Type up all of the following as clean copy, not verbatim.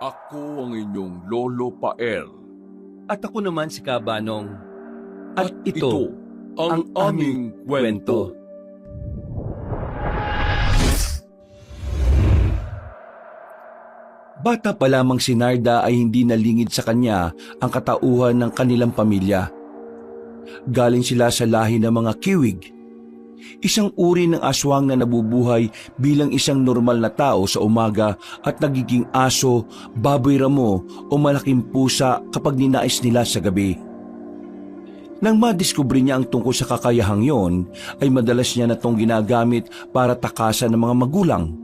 Ako ang inyong Lolo Pael. At ako naman si Kabanong. At ito ang aming kwento. Bata pa lamang si Narda ay hindi nalingid sa kanya ang katauhan ng kanilang pamilya. Galing sila sa lahi ng mga kiwig, isang uri ng aswang na nabubuhay bilang isang normal na tao sa umaga at nagiging aso, baboy ramo o malaking pusa kapag ninais nila sa gabi. Nang madiskubre niya ang tungkol sa kakayahang yon, ay madalas niya na itong ginagamit para takasan ng mga magulang.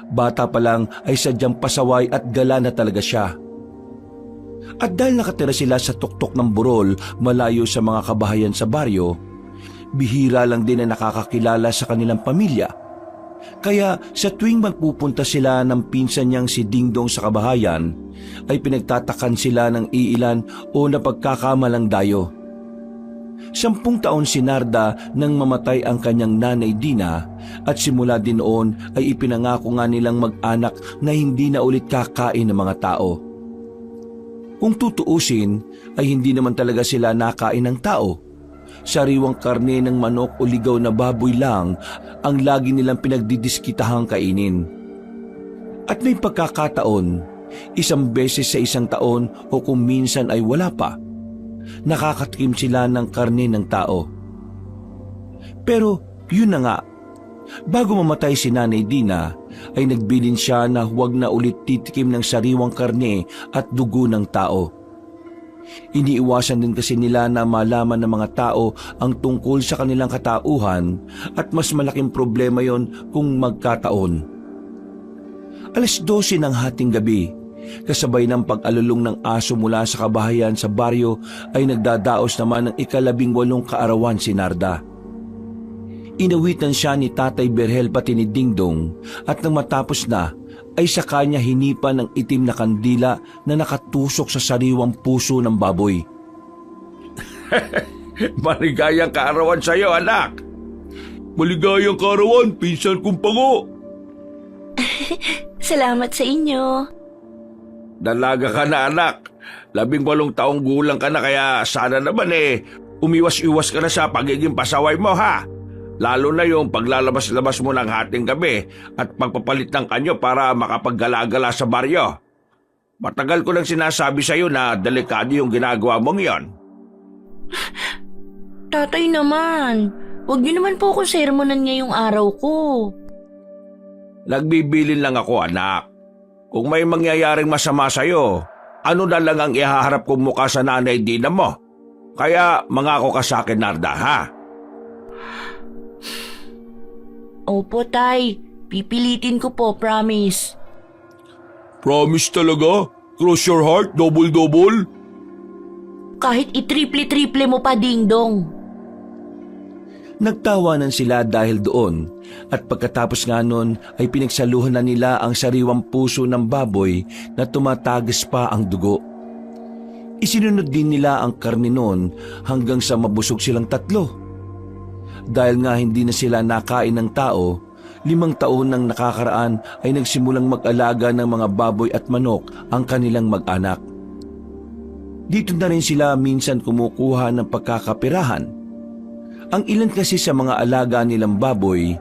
Bata pa lang ay sadyang pasaway at gala na talaga siya. At dahil nakatira sila sa tuktok ng burol malayo sa mga kabahayan sa baryo, bihira lang din na nakakakilala sa kanilang pamilya. Kaya sa tuwing magpupunta sila ng pinsan niyang si Dingdong sa kabahayan, ay pinagtatakan sila ng iilan o napagkakamalang dayo. 10 taon si Narda nang mamatay ang kanyang nanay Dina at simula din noon ay ipinangako nga nilang mag-anak na hindi na ulit kakain ng mga tao. Kung tutuusin ay hindi naman talaga sila nakain ng tao. Sariwang karne ng manok o ligaw na baboy lang ang lagi nilang pinagdidiskitahang kainin. At may pagkakataon, 1 beses sa 1 taon o kung minsan ay wala pa, nakakatikim sila ng karne ng tao. Pero yun na nga, bago mamatay si Nanay Dina ay nagbilin siya na huwag na ulit titikim ng sariwang karne at dugo ng tao. Iniiwasan din kasi nila na malaman ng mga tao ang tungkol sa kanilang katauhan at mas malaking problema yon kung magkataon. 12:00 ng hating gabi, kasabay ng pag-alulong ng aso mula sa kabahayan sa baryo ay nagdadaos naman ng 18 kaarawan si Narda. Inawitan siya ni Tatay Berhel pati ni Dingdong at nang matapos na ay sa kanya hinipan ng itim na kandila na nakatusok sa sariwang puso ng baboy. Maligayang kaarawan sa iyo, anak. Maligayang kaarawan, pinsan kong pango. Salamat sa inyo. Dalaga ka na, anak. 18 taong gulang ka na, kaya sana naman umiwas-iwas ka na sa pagiging pasaway mo, ha? Lalo na yung paglalabas-labas mo ng hating gabi at pagpapalit ng kanyo para makapaggala-gala sa baryo. Matagal ko nang sinasabi sa iyo na delikado yung ginagawa mong yon. Tatay naman, huwag niyo naman po akong sermonan ngayong araw ko. Nagbibilin lang ako, anak. Kung may mangyayaring masama sa iyo, ano na lang ang ihaharap kong mukha sa Nanay Dina mo? Kaya mangako ka sa akin, Narda, ha? Opo, Tay. Pipilitin ko po, promise. Promise talaga? Cross your heart, double-double? Kahit itriple-triple mo pa, Dingdong. Nagtawanan sila dahil doon at pagkatapos nga nun ay pinagsaluhan na nila ang sariwang puso ng baboy na tumatagas pa ang dugo. Isinunod din nila ang karne noon hanggang sa mabusog silang 3. Dahil nga hindi na sila nakain ng tao, 5 taon nang nakakaraan ay nagsimulang mag-alaga ng mga baboy at manok ang kanilang mag-anak. Dito na rin sila minsan kumukuha ng pagkakapirahan. Ang ilan kasi sa mga alaga nilang baboy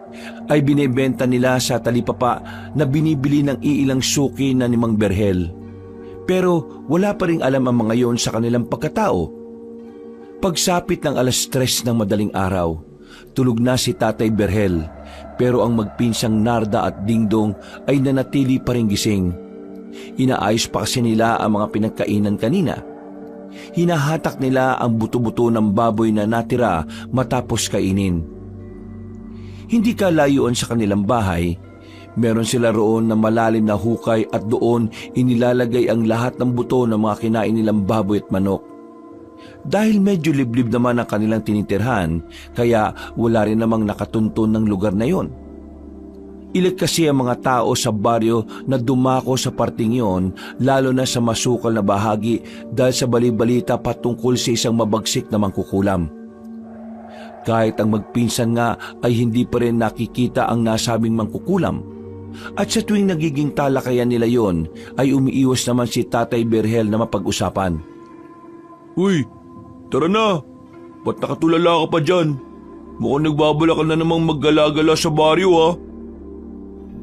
ay binebenta nila sa talipapa na binibili ng iilang suki na ni Mang Berhel. Pero wala pa ring alam ang mga yon sa kanilang pagkatao. Pagsapit ng 3:00 ng madaling araw, tulog na si Tatay Berhel, pero ang magpinsang Narda at Dingdong ay nanatili pa ring gising. Inaayos pa kasi nila ang mga pinagkainan kanina. Hinahatak nila ang buto-buto ng baboy na natira matapos kainin. Hindi kalayuan sa kanilang bahay, meron sila roon na malalim na hukay at doon inilalagay ang lahat ng buto ng mga kinain nilang baboy at manok. Dahil medyo liblib naman ang kanilang tinitirhan, kaya wala rin namang nakatuntun ng lugar na yon. Ilag kasi ang mga tao sa baryo na dumako sa parting yon, lalo na sa masukal na bahagi dahil sa balibalita patungkol sa isang mabagsik na mangkukulam. Kahit ang magpinsan nga ay hindi pa rin nakikita ang nasabing mangkukulam, At sa tuwing nagiging talakayan nila yon, ay umiiwas naman si Tatay Berhel na mapag-usapan. Uy, tara na. Ba't nakatulala ka pa dyan? Mukhang nagbabala ka na namang maggala-gala sa baryo ha.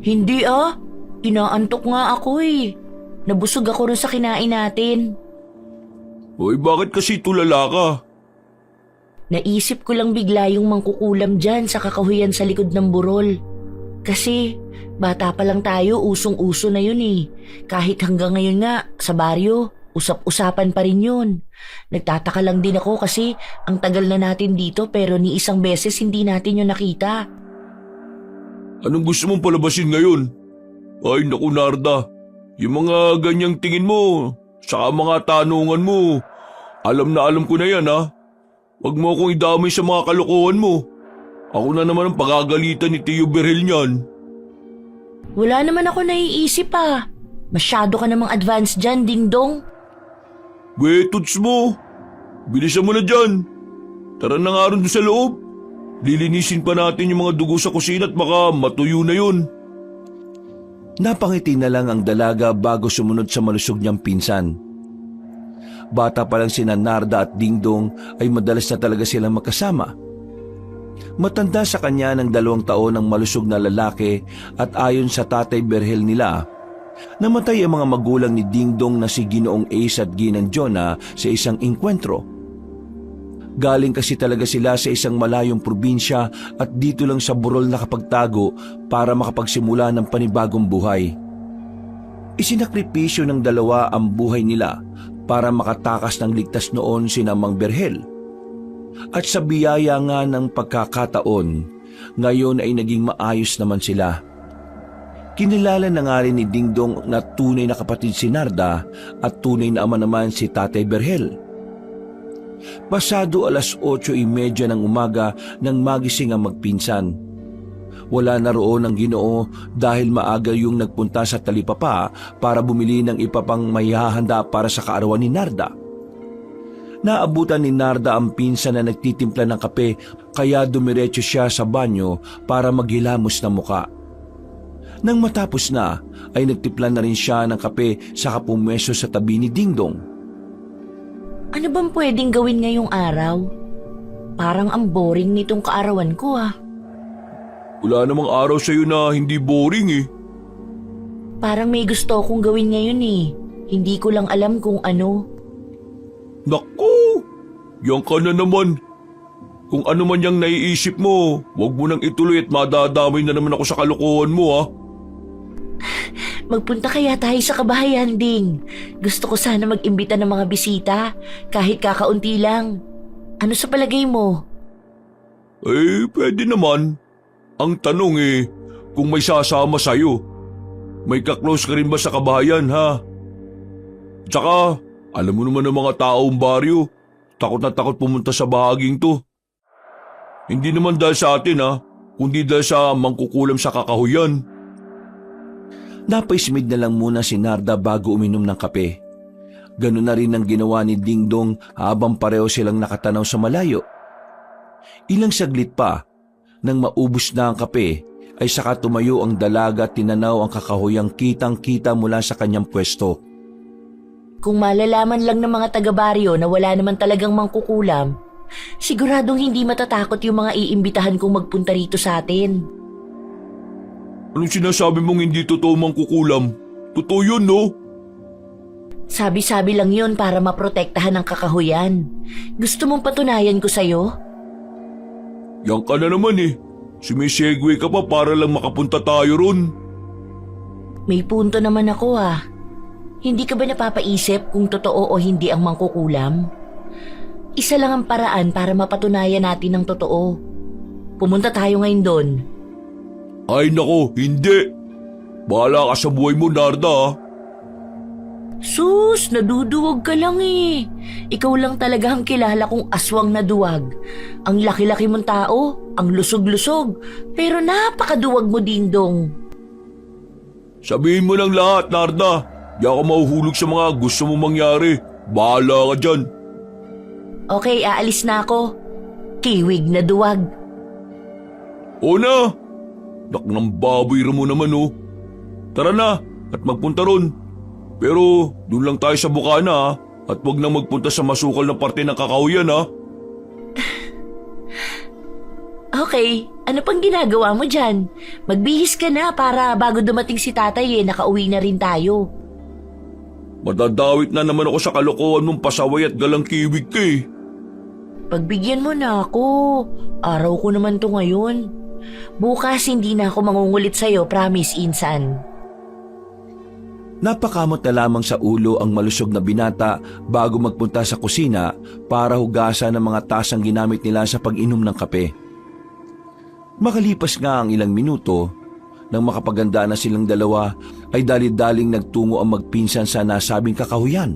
Hindi inaantok nga ako eh. Nabusog ako rin sa kinain natin. Uy, bakit kasi tulala ka? Naisip ko lang bigla yung mangkukulam dyan sa kakahuyan sa likod ng burol. Kasi bata pa lang tayo, usong-uso na yun eh. Kahit hanggang ngayon nga, sa baryo, usap-usapan pa rin yun. Nagtataka lang din ako kasi ang tagal na natin dito pero ni isang beses hindi natin yun nakita. Anong gusto mong palabasin ngayon? Ay naku Narda, yung mga ganyang tingin mo, saka mga tanungan mo, alam na alam ko na yan ha. Huwag mo akong idamay sa mga kalokohan mo. Ako na naman ang pagagalitan ni Tio Berhel niyan. Wala naman ako naiisip Masyado ka namang advanced dyan, ding-dong. Tuts mo. Bilisan mo na dyan. Tara na nga rin sa loob. Lilinisin pa natin yung mga dugo sa kusina at baka matuyo na yun. Napangiti na lang ang dalaga bago sumunod sa malusog niyang pinsan. Bata pa lang sina Narda at Dingdong ay madalas na talaga silang magkasama. Matanda sa kanya ng 2 taon ang malusog na lalaki at ayon sa Tatay Berhel nila, namatay ang mga magulang ni Dingdong na si Ginoong Ace at Ginang Jonah sa isang engkwentro. Galing kasi talaga sila sa isang malayong probinsya at dito lang sa burol nakapagtago para makapagsimula ng panibagong buhay. Isinakripisyo ng dalawa ang buhay nila para makatakas ng ligtas noon sina Mang Berhel. At sa biyaya nga ng pagkakataon, ngayon ay naging maayos naman sila. Kinilala na nga rin ni Dingdong na tunay na kapatid si Narda at tunay na ama naman si Tatay Berhel. Pasado 8:30 ng umaga nang magising ang magpinsan. Wala na roon ang Ginoo dahil maaga yung nagpunta sa talipapa para bumili ng ipapang maihahanda para sa kaarawan ni Narda. Naabutan ni Narda ang pinsan na nagtitimpla ng kape kaya dumiretso siya sa banyo para maghilamos ng muka. Nang matapos na ay nagtimpla na rin siya ng kape saka pumwesto sa tabi ni Dingdong. Ano bang pwedeng gawin ngayong araw? Parang ang boring nitong kaarawan ko Wala namang araw sa'yo na hindi boring eh. Parang may gusto akong gawin ngayon eh. Hindi ko lang alam kung ano. Naku! Yan ka na naman. Kung ano man yung naiisip mo, huwag mo nang ituloy at madadamay na naman ako sa kalokohan mo ha. Magpunta kaya tayo sa kabahayan, Ding. Gusto ko sana mag-imbita ng mga bisita, kahit kakaunti lang. Ano sa palagay mo? Pwede naman. Ang tanong kung may sasama sa'yo. May kaklose ka rin ba sa kabahayan ha? Tsaka, alam mo naman ng mga taong baryo, takot na takot pumunta sa bahaging to. Hindi naman dahil sa atin kundi dahil sa mangkukulam sa kakahuyan. Napaismid na lang muna si Narda bago uminom ng kape. Ganun na rin ang ginawa ni Dingdong habang pareho silang nakatanaw sa malayo. Ilang saglit pa, nang maubos na ang kape, ay saka tumayo ang dalaga at tinanaw ang kakahuyang kitang-kita mula sa kanyang pwesto. Kung malalaman lang ng mga taga-baryo na wala naman talagang mangkukulam, siguradong hindi matatakot yung mga iimbitahan kong magpunta rito sa atin. Anong sinasabi mong hindi totoo mangkukulam? Totoo yun, no? Sabi-sabi lang yun para maprotektahan ang kakahuyan. Gusto mong patunayan ko sa'yo? Yan ka na naman Sumisegue ka pa para lang makapunta tayo ron. May punto naman ako Hindi ka ba napapaisip kung totoo o hindi ang mangkukulam? Isa lang ang paraan para mapatunayan natin ang totoo. Pumunta tayo ngayon doon. Ay nako, hindi. Bahala ka sa buhay mo, Narda Sus, naduduwag ka lang Ikaw lang talaga ang kilala kong aswang na duwag. Ang laki-laki mong tao, ang lusog-lusog, pero napakaduwag mo, Dingdong. Sabihin mo lang lahat, Narda. Di ako mahuhulog sa mga gusto mo mangyari. Bahala ka dyan. Okay, aalis na ako. Kiwig na duwag. O na. Nak ng baboy mo naman Tara na at magpunta ron. Pero doon lang tayo sa bukana ha. At huwag na magpunta sa masukal na parte ng kakahuyan ha. Okay, ano pang ginagawa mo dyan? Magbihis ka na para bago dumating si tatay nakauwi na rin tayo. Madadawit na naman ako sa kalokohan mong pasaway at galang kiwig ka eh. Pagbigyan mo na ako. Araw ko naman to ngayon. Bukas hindi na ako mangungulit sa'yo, promise, Insan. Napakamot na lamang sa ulo ang malusog na binata bago magpunta sa kusina para hugasan ang mga tasang ginamit nila sa pag-inom ng kape. Makalipas nga ang ilang minuto, nang makapaganda na silang dalawa ay dali-daling nagtungo ang magpinsan sa nasabing kakahuyan.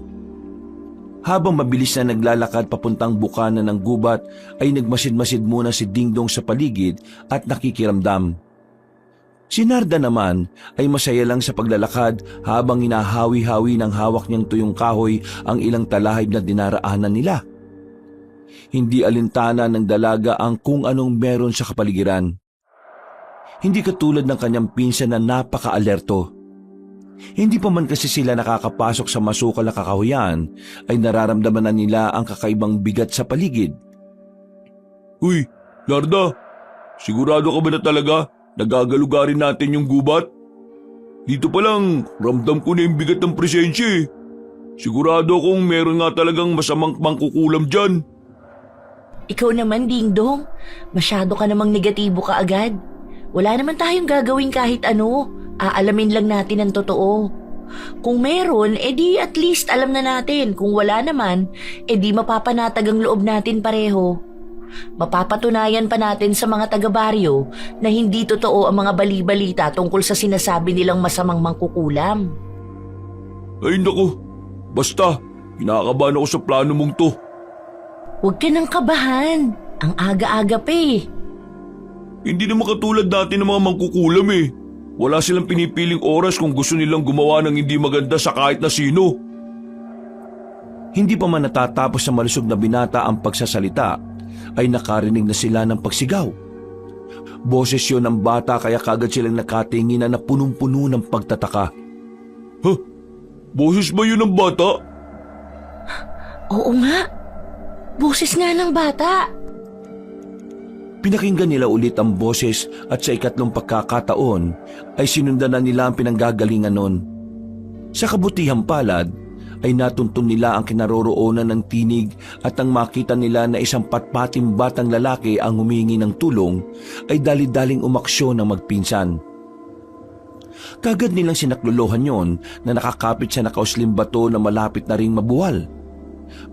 Habang mabilis na naglalakad papuntang bukana ng gubat ay nagmasid-masid muna si Dingdong sa paligid at nakikiramdam. Si Narda naman ay masaya lang sa paglalakad habang hinahawi-hawi ng hawak niyang tuyong kahoy ang ilang talahib na dinaraanan nila. Hindi alintana ng dalaga ang kung anong meron sa kapaligiran. Hindi katulad ng kanyang pinsan na napaka-alerto. Hindi pa man kasi sila nakakapasok sa masukal na kakahuyan ay nararamdaman na nila ang kakaibang bigat sa paligid. Uy, Narda, sigurado ka ba na talaga nagagalugarin natin yung gubat? Dito pa lang, ramdam ko na yung bigat ng presensya eh. Sigurado akong meron nga talagang masamang mangkukulam dyan. Ikaw naman, Dingdong. Masyado ka namang negatibo ka agad. Wala naman tayong gagawin kahit ano. Aalamin lang natin ang totoo. Kung meron, edi at least alam na natin. Kung wala naman, edi mapapanatag ang loob natin pareho. Mapapatunayan pa natin sa mga taga-baryo na hindi totoo ang mga bali-balita tungkol sa sinasabi nilang masamang mangkukulam. Ay naku, basta, kinakabahan ako sa plano mong to. Huwag ka nang kabahan. Ang aga-aga pa eh. Hindi naman katulad natin ng mga mangkukulam eh. Wala silang pinipiling oras kung gusto nilang gumawa ng hindi maganda sa kahit na sino. Hindi pa man natatapos sa malusog na binata ang pagsasalita, ay nakarinig na sila ng pagsigaw. Boses yun ng bata kaya kagad silang nakatinginan na punong-puno ng pagtataka. Ha? Boses ba yun ng bata? Oo nga. Boses nga ng bata. Pinakinggan nila ulit ang boses at sa ikatlong pagkakataon ay sinundan na nila ang pinanggagalingan nun. Sa kabutihang palad ay natuntun nila ang kinaroroonan ng tinig at nang makita nila na isang patpating batang lalaki ang humingi ng tulong ay dali-daling umaksyon ng magpinsan. Kagad nilang sinaklolohan yon na nakakapit sa nakauslim bato na malapit na ring mabuwal.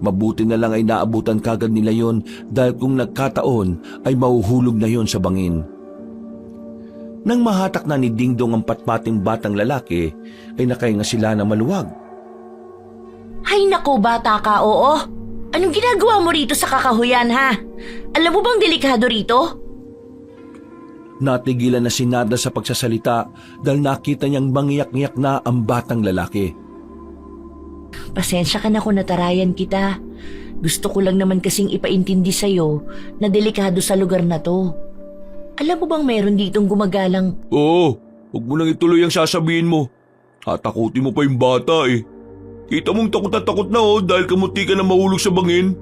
Mabuti na lang ay naabutan kagad nila yon dahil kung nagkataon ay mahuhulog na yon sa bangin. Nang mahatak na ni Dingdong ang patpating batang lalaki ay nakahinga sila na maluwag. Hay nako bata ka, oo. Anong ginagawa mo rito sa kakahuyan ha? Alam mo bang delikado rito? Natigilan na si Narda sa pagsasalita dahil nakita niyang mangiyak-ngiyak na ang batang lalaki. Pasensya ka na kung natarayan kita. Gusto ko lang naman kasing ipaintindi sa'yo na delikado sa lugar na to. Alam mo bang meron ditong gumagalang... Oo, huwag mo nang ituloy ang sasabihin mo. Tatakutin mo pa yung bata eh. Kita mong takot na takot na dahil kamunti ka na mahulog sa bangin.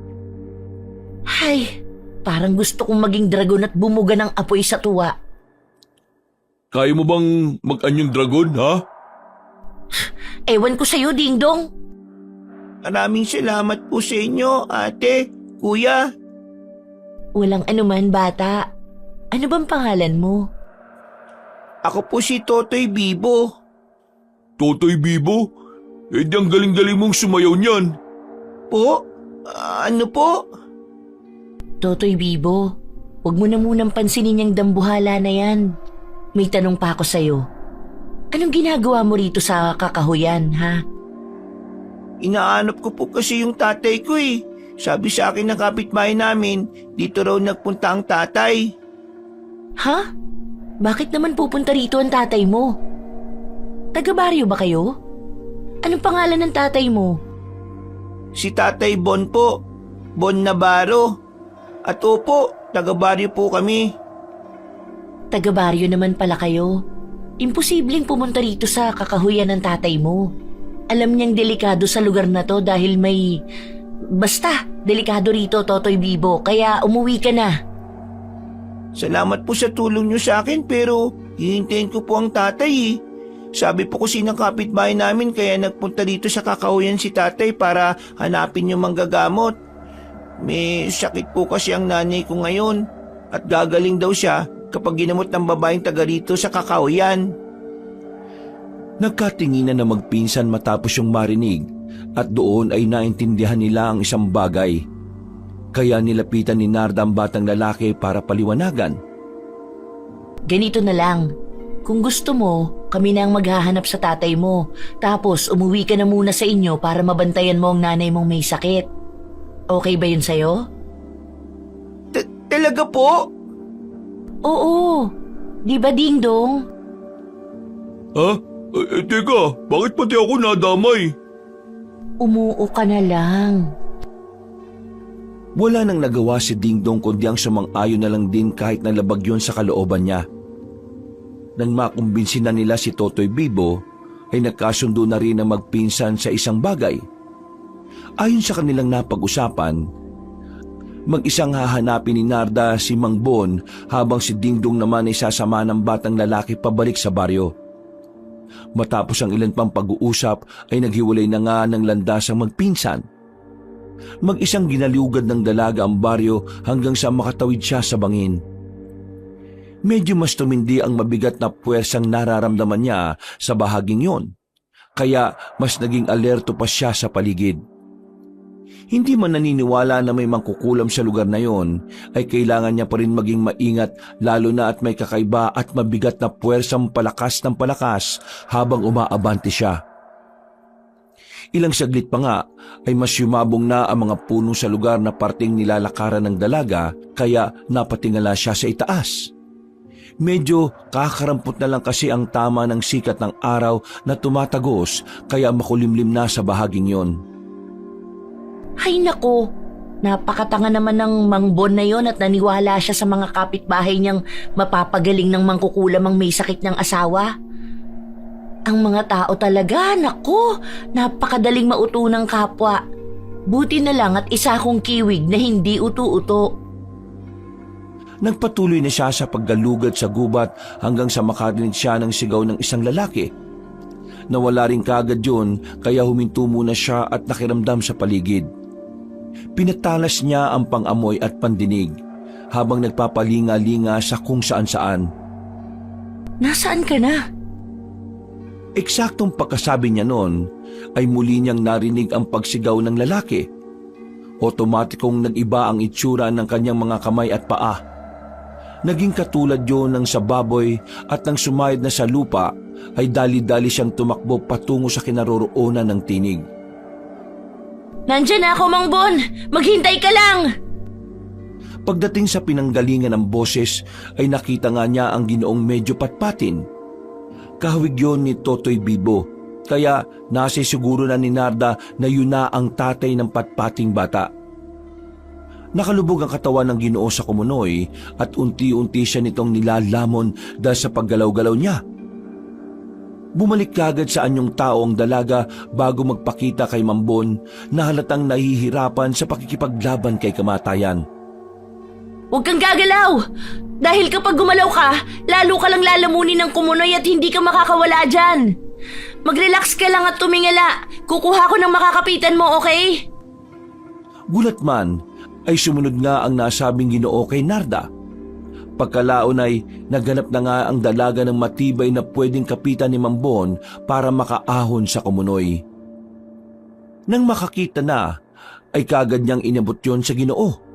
Hay, parang gusto kong maging dragon at bumuga ng apoy sa tuwa. Kaya mo bang mag-anyong dragon, ha? Ewan ko sa'yo, Dingdong. Maraming salamat po sa inyo, ate, kuya. Walang anuman, bata. Ano bang pangalan mo? Ako po si Totoy Bibo. Totoy Bibo? Eh di ang galing-galing mong sumayaw niyan. Po? Ano po? Totoy Bibo, huwag mo na munang pansinin yung dambuhala na yan. May tanong pa ako sa'yo. Anong ginagawa mo rito sa kakahuyan, ha? Inaanap ko po kasi yung tatay ko eh. Sabi sa akin ng kapitbahay namin, dito raw nagpunta ang tatay. Ha? Bakit naman pupunta rito ang tatay mo? Taga-baryo ba kayo? Anong pangalan ng tatay mo? Si Tatay Bon po, Bon Navarro. At opo, taga-baryo po kami. Taga-baryo naman pala kayo. Imposibleng pumunta rito sa kakahuyan ng tatay mo. Alam niyang delikado sa lugar na to dahil may... Basta, delikado rito, Totoy Bibo, kaya umuwi ka na. Salamat po sa tulong niyo sa akin pero hihintayin ko po ang tatay eh. Sabi po kasi ng kapitbahay namin kaya nagpunta dito sa kakahuyan si tatay para hanapin yung manggagamot. May sakit po kasi ang nanay ko ngayon at gagaling daw siya kapag ginamot ng babaeng taga rito sa kakahuyan. Nagkatinginan na magpinsan matapos yung marinig at doon ay naintindihan nila ang isang bagay. Kaya nilapitan ni Narda ang batang lalaki para paliwanagan. Ganito na lang. Kung gusto mo, kami na ang maghahanap sa tatay mo. Tapos umuwi ka na muna sa inyo para mabantayan mo ang nanay mong may sakit. Okay ba yun sa'yo? Talaga po? Oo. Di ba, Ding Dong? Ha? Teka, bakit pati ako nadamay? Umuo ka na lang. Wala nang nagawa si Ding Dong kundi ang sumang-ayon na lang din kahit nalabag yun sa kalooban niya. Nang makumbinsi na nila si Totoy Bibo, ay nagkasundo na rin na magpinsan sa isang bagay. Ayon sa kanilang napag-usapan, mag-isang hahanapin ni Narda si Mang Bon habang si Ding Dong naman ay sasama ng batang lalaki pabalik sa baryo. Matapos ang ilan pang pag-uusap ay naghiwalay na nga ng landasang magpinsan. Mag-isang ginaliugad ng dalaga ang baryo hanggang sa makatawid siya sa bangin. Medyo mas tumindi ang mabigat na puwersang nararamdaman niya sa bahaging yon, kaya mas naging alerto pa siya sa paligid. Hindi man naniniwala na may mangkukulam sa lugar na yon, ay kailangan niya pa rin maging maingat lalo na at may kakaiba at mabigat na puwersang palakas ng palakas habang umaabante siya. Ilang saglit pa nga ay mas yumabong na ang mga puno sa lugar na parting nilalakaran ng dalaga kaya napatingala siya sa itaas. Medyo kakarampot na lang kasi ang tama ng sikat ng araw na tumatagos kaya makulimlim na sa bahaging yon. Ay nako, napakatanga naman ng Mang Bon na yon at naniwala siya sa mga kapitbahay niyang mapapagaling ng mangkukulam ang may sakit ng asawa. Ang mga tao talaga, nako, napakadaling mauto ng kapwa. Buti na lang at isa akong kiwig na hindi uto-uto. Nagpatuloy na siya sa paggalugad sa gubat hanggang sa makarinig siya ng sigaw ng isang lalaki. Nawala rin kaagad yun kaya huminto muna siya at nakiramdam sa paligid. Pinatalas niya ang pang-amoy at pandinig habang nagpapalinga-linga sa kung saan-saan. Nasaan ka na? Eksaktong pagkasabi niya noon ay muli niyang narinig ang pagsigaw ng lalaki. Otomatikong nag-iba ang itsura ng kanyang mga kamay at paa. Naging katulad yun ng sa baboy at nang sumayad na sa lupa ay dali-dali siyang tumakbo patungo sa kinaroroonan ng tinig. Nandyan na ako, Mang Bon! Maghintay ka lang! Pagdating sa pinanggalingan ng boses ay nakita nga niya ang Ginoong medyo patpatin. Kahawig yun ni Totoy Bibo, kaya nasisiguro na ni Narda na yun na ang tatay ng patpating bata. Nakalubog ang katawan ng Ginoo sa kumunoy at unti-unti siya nitong nilalamon dahil sa paggalaw-galaw niya. Bumalik kagad sa anyong tao ang dalaga bago magpakita kay Mambon na halatang nahihirapan sa pakikipaglaban kay kamatayan. Huwag kang gagalaw! Dahil kapag gumalaw ka, lalo ka lang lalamunin ng kumunoy at hindi ka makakawala dyan. Mag-relax ka lang at tumingala. Kukuha ko ng makakapitan mo, okay? Gulat man, ay sumunod nga ang nasabing Ginoo kay Narda. Pagkalaon ay naghanap na nga ang dalaga ng matibay na pwedeng kapitan ni Mambon para makaahon sa kumunoy. Nang makakita na, ay kagad niyang inabot yon sa Ginoo.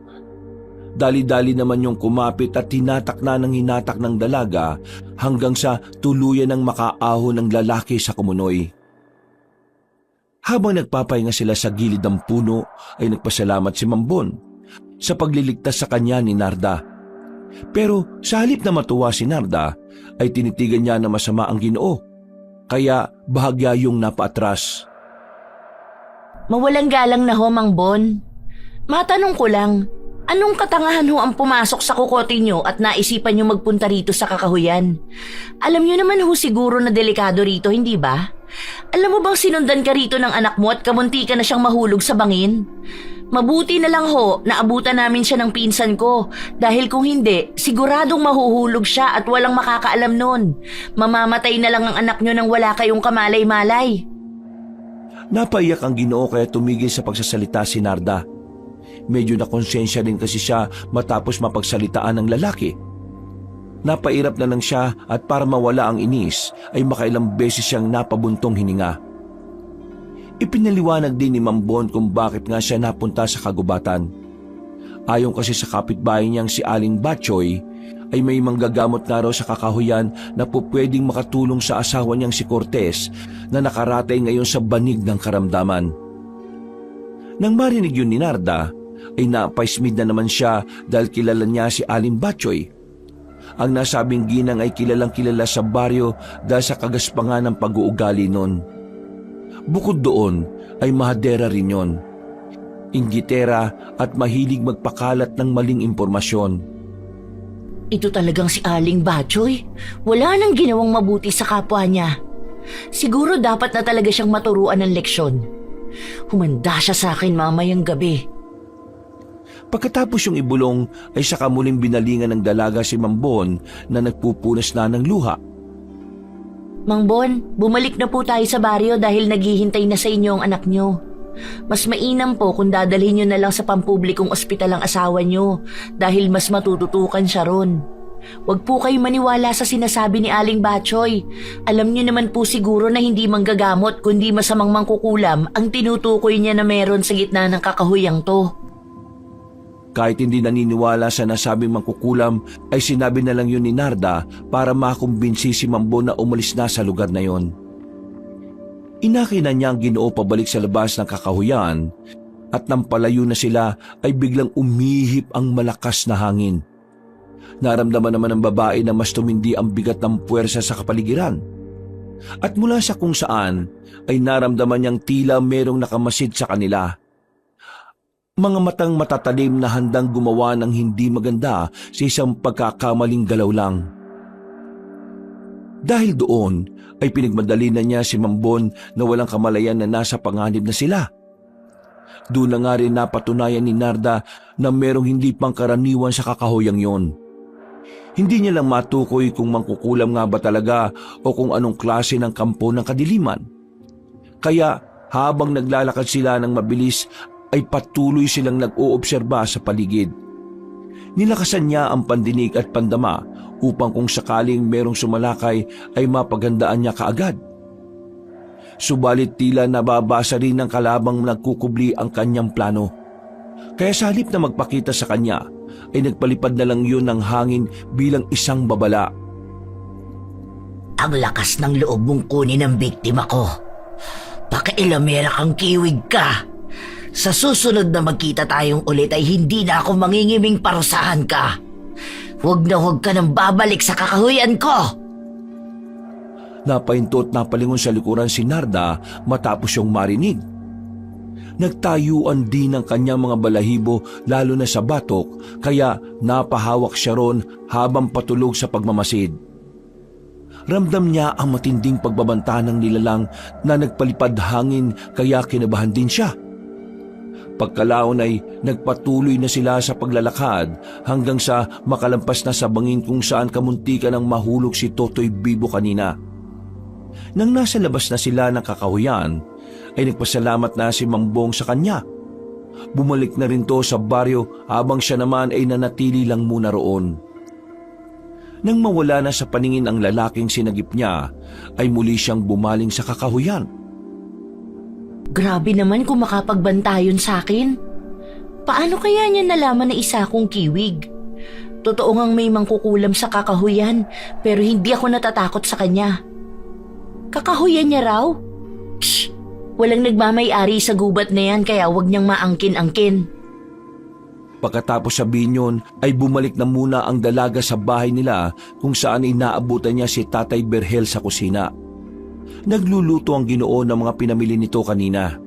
Dali-dali naman yung kumapit at hinatak na ng hinatak ng dalaga hanggang sa tuluyan ng makaahon ng lalaki sa kumunoy. Habang nagpapahinga sila sa gilid ng puno ay nagpasalamat si Mambon sa pagliligtas sa kanya ni Narda. Pero sa halip na matuwa si Narda ay tinitigan niya na masama ang Ginoo, kaya bahagya yung napaatras. Mawalang galang na ho, Mang Bon. Matanong ko lang, Anong katangahan ho ang pumasok sa kukote nyo at naisipan nyo magpunta rito sa Kakahuyan? Alam nyo naman ho siguro na delikado rito, hindi ba? Alam mo bang sinundan ka rito ng anak mo at kamunti ka na siyang mahulog sa bangin? Mabuti na lang ho, naabutan namin siya ng pinsan ko. Dahil kung hindi, siguradong mahuhulog siya at walang makakaalam nun. Mamamatay na lang ang anak nyo nang wala kayong kamalay-malay. Napaiyak ang Ginoo kaya tumigil sa pagsasalita si Narda. Medyo nakonsensya rin kasi siya matapos mapagsalitaan ng lalaki. Napairap na lang siya at para mawala ang inis ay makailang beses siyang napabuntong hininga. Ipinaliwanag din ni Mambon kung bakit nga siya napunta sa kagubatan. Ayon kasi sa kapitbahay niyang si Aling Batchoy ay may manggagamot nga raw sa Kakahuyan na pupwedeng makatulong sa asawa niyang si Cortez na nakaratay ngayon sa banig ng karamdaman. Nang marinig yun ni Narda, ay napaismid na naman siya dahil kilala niya si Aling Batchoy. Ang nasabing ginang ay kilalang kilala sa baryo dahil sa kagaspangan ng pag-uugali nun. Bukod doon ay mahadera rin yon, inggitera at mahilig magpakalat ng maling impormasyon. Ito talagang si Aling Batchoy. Wala nang ginawang mabuti sa kapwa niya. Siguro dapat na talaga siyang maturuan ng leksyon. Humanda siya sa akin mamayang gabi. Pagkatapos yung ibulong ay saka muling binalingan ng dalaga si Mambon na nagpupunas na ng luha. Mang Bon, bumalik na po tayo sa baryo dahil naghihintay na sa inyo ang anak nyo. Mas mainam po kung dadalhin nyo na lang sa pampublikong ospital ang asawa nyo dahil mas matututukan siya ron. Huwag po kayo maniwala sa sinasabi ni Aling Batchoy. Alam nyo naman po siguro na hindi manggagamot kundi masamang mangkukulam ang tinutukoy niya na meron sa gitna ng kakahuyang to. Kahit hindi naniniwala sa nasabing mangkukulam ay sinabi na lang yun ni Narda para makumbinsi si Mambon na umalis na sa lugar na yon. Inakina niya ang Ginoo pabalik sa labas ng Kakahuyan at nang palayo na sila ay biglang umihip ang malakas na hangin. Naramdaman naman ng babae na mas tumindi ang bigat ng puwersa sa kapaligiran. At mula sa kung saan ay naramdaman niyang tila merong nakamasid sa kanila. Mga matang matatalim na handang gumawa ng hindi maganda sa isang pagkakamaling galaw lang. Dahil doon ay pinagmadali na niya si Mambon na walang kamalayan na nasa panganib na sila. Doon na nga rin napatunayan ni Narda na merong hindi pangkaraniwan sa kakahuyang yon. Hindi niya lang matukoy kung mangkukulam nga ba talaga o kung anong klase ng kampo ng kadiliman. Kaya habang naglalakad sila ng mabilis ay patuloy silang nag-oobserba sa paligid. Nilakasan niya ang pandinig at pandama upang kung sakaling merong sumalakay ay mapagandaan niya kaagad. Subalit tila nababasa rin ng kalabang nagkukubli ang kanyang plano. Kaya sa halip na magpakita sa kanya, ay nagpalipad na lang yun ng hangin bilang isang babala. Ang lakas ng loob mong kunin ang biktima ko. Pakailamera kang kiwig ka. Sa susunod na magkita tayong ulit ay hindi na ako mangingiming parusahan ka. Huwag na huwag ka nang babalik sa kakahuyan ko. Napahinto at napalingon sa likuran si Narda matapos yung marinig. Nagtayuan din ang kanyang mga balahibo lalo na sa batok kaya napahawak siya ron habang patulog sa pagmamasid. Ramdam niya ang matinding pagbabanta ng nilalang na nagpalipad hangin kaya kinabahan din siya. Pagkalaon ay nagpatuloy na sila sa paglalakad hanggang sa makalampas na sa bangin kung saan kamuntikan ng mahulog si Totoy Bibo kanina. Nang nasa labas na sila ng kakahuyan, ay nagpasalamat na si Mambong sa kanya. Bumalik na rin to sa baryo habang siya naman ay nanatili lang muna roon. Nang mawala na sa paningin ang lalaking sinagip niya, ay muli siyang bumaling sa kakahuyan. Grabe naman kung makapagbanta yun sa akin. Paano kaya niya nalaman na isa akong kiwig? Totoo ngang may mangkukulam sa kakahuyan pero hindi ako natatakot sa kanya. Kakahuyan niya raw? Shh! Walang nagmamay-ari sa gubat na yan kaya wag niyang maangkin-angkin. Pagkatapos sabihin yun ay bumalik na muna ang dalaga sa bahay nila kung saan inaabutan niya si Tatay Berhel sa kusina. Nagluluto ang Ginoo ng mga pinamili nito kanina.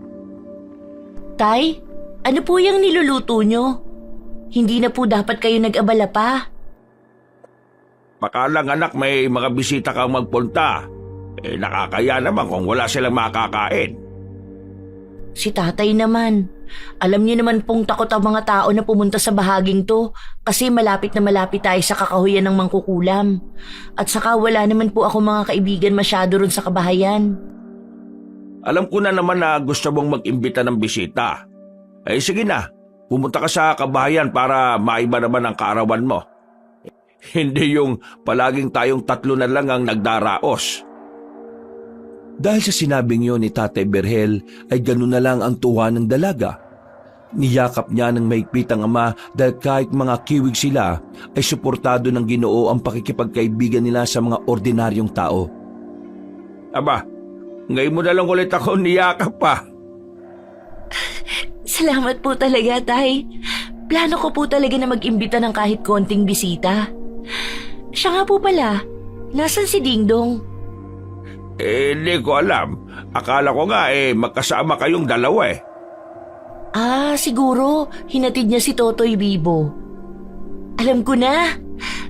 Tay, ano po yung niluluto niyo? Hindi na po dapat kayo nag-abala pa. Baka lang anak may mga bisita kang magpunta. Nakakaya naman kung wala silang makakain. Si tatay naman. Alam niyo naman pong takot ang mga tao na pumunta sa bahaging to kasi malapit na malapit tayo sa kakahuyan ng mangkukulam. At saka wala naman po ako mga kaibigan masyado ron sa kabahayan. Alam ko na naman na gusto mong mag-imbita ng bisita. Sige na, pumunta ka sa kabahayan para maiba naman ang kaarawan mo. Hindi yung palaging tayong tatlo na lang ang nagdaraos. Dahil sa sinabing yun ni Tatay Berhel ay ganun na lang ang tuwa ng dalaga. Niyakap niya ng mahigpit ang ama dahil kahit mga kiwig sila ay suportado ng Ginoo ang pakikipagkaibigan nila sa mga ordinaryong tao. Aba, ngayon mo na lang ulit ako niyakap pa. Salamat po talaga, tay. Plano ko po talaga na mag-imbita ng kahit konting bisita. Siya nga po pala, nasan si Dingdong? Hindi ko alam. Akala ko nga magkasama kayong dalawa eh. Siguro hinatid niya si Totoy Bibo. Alam ko na.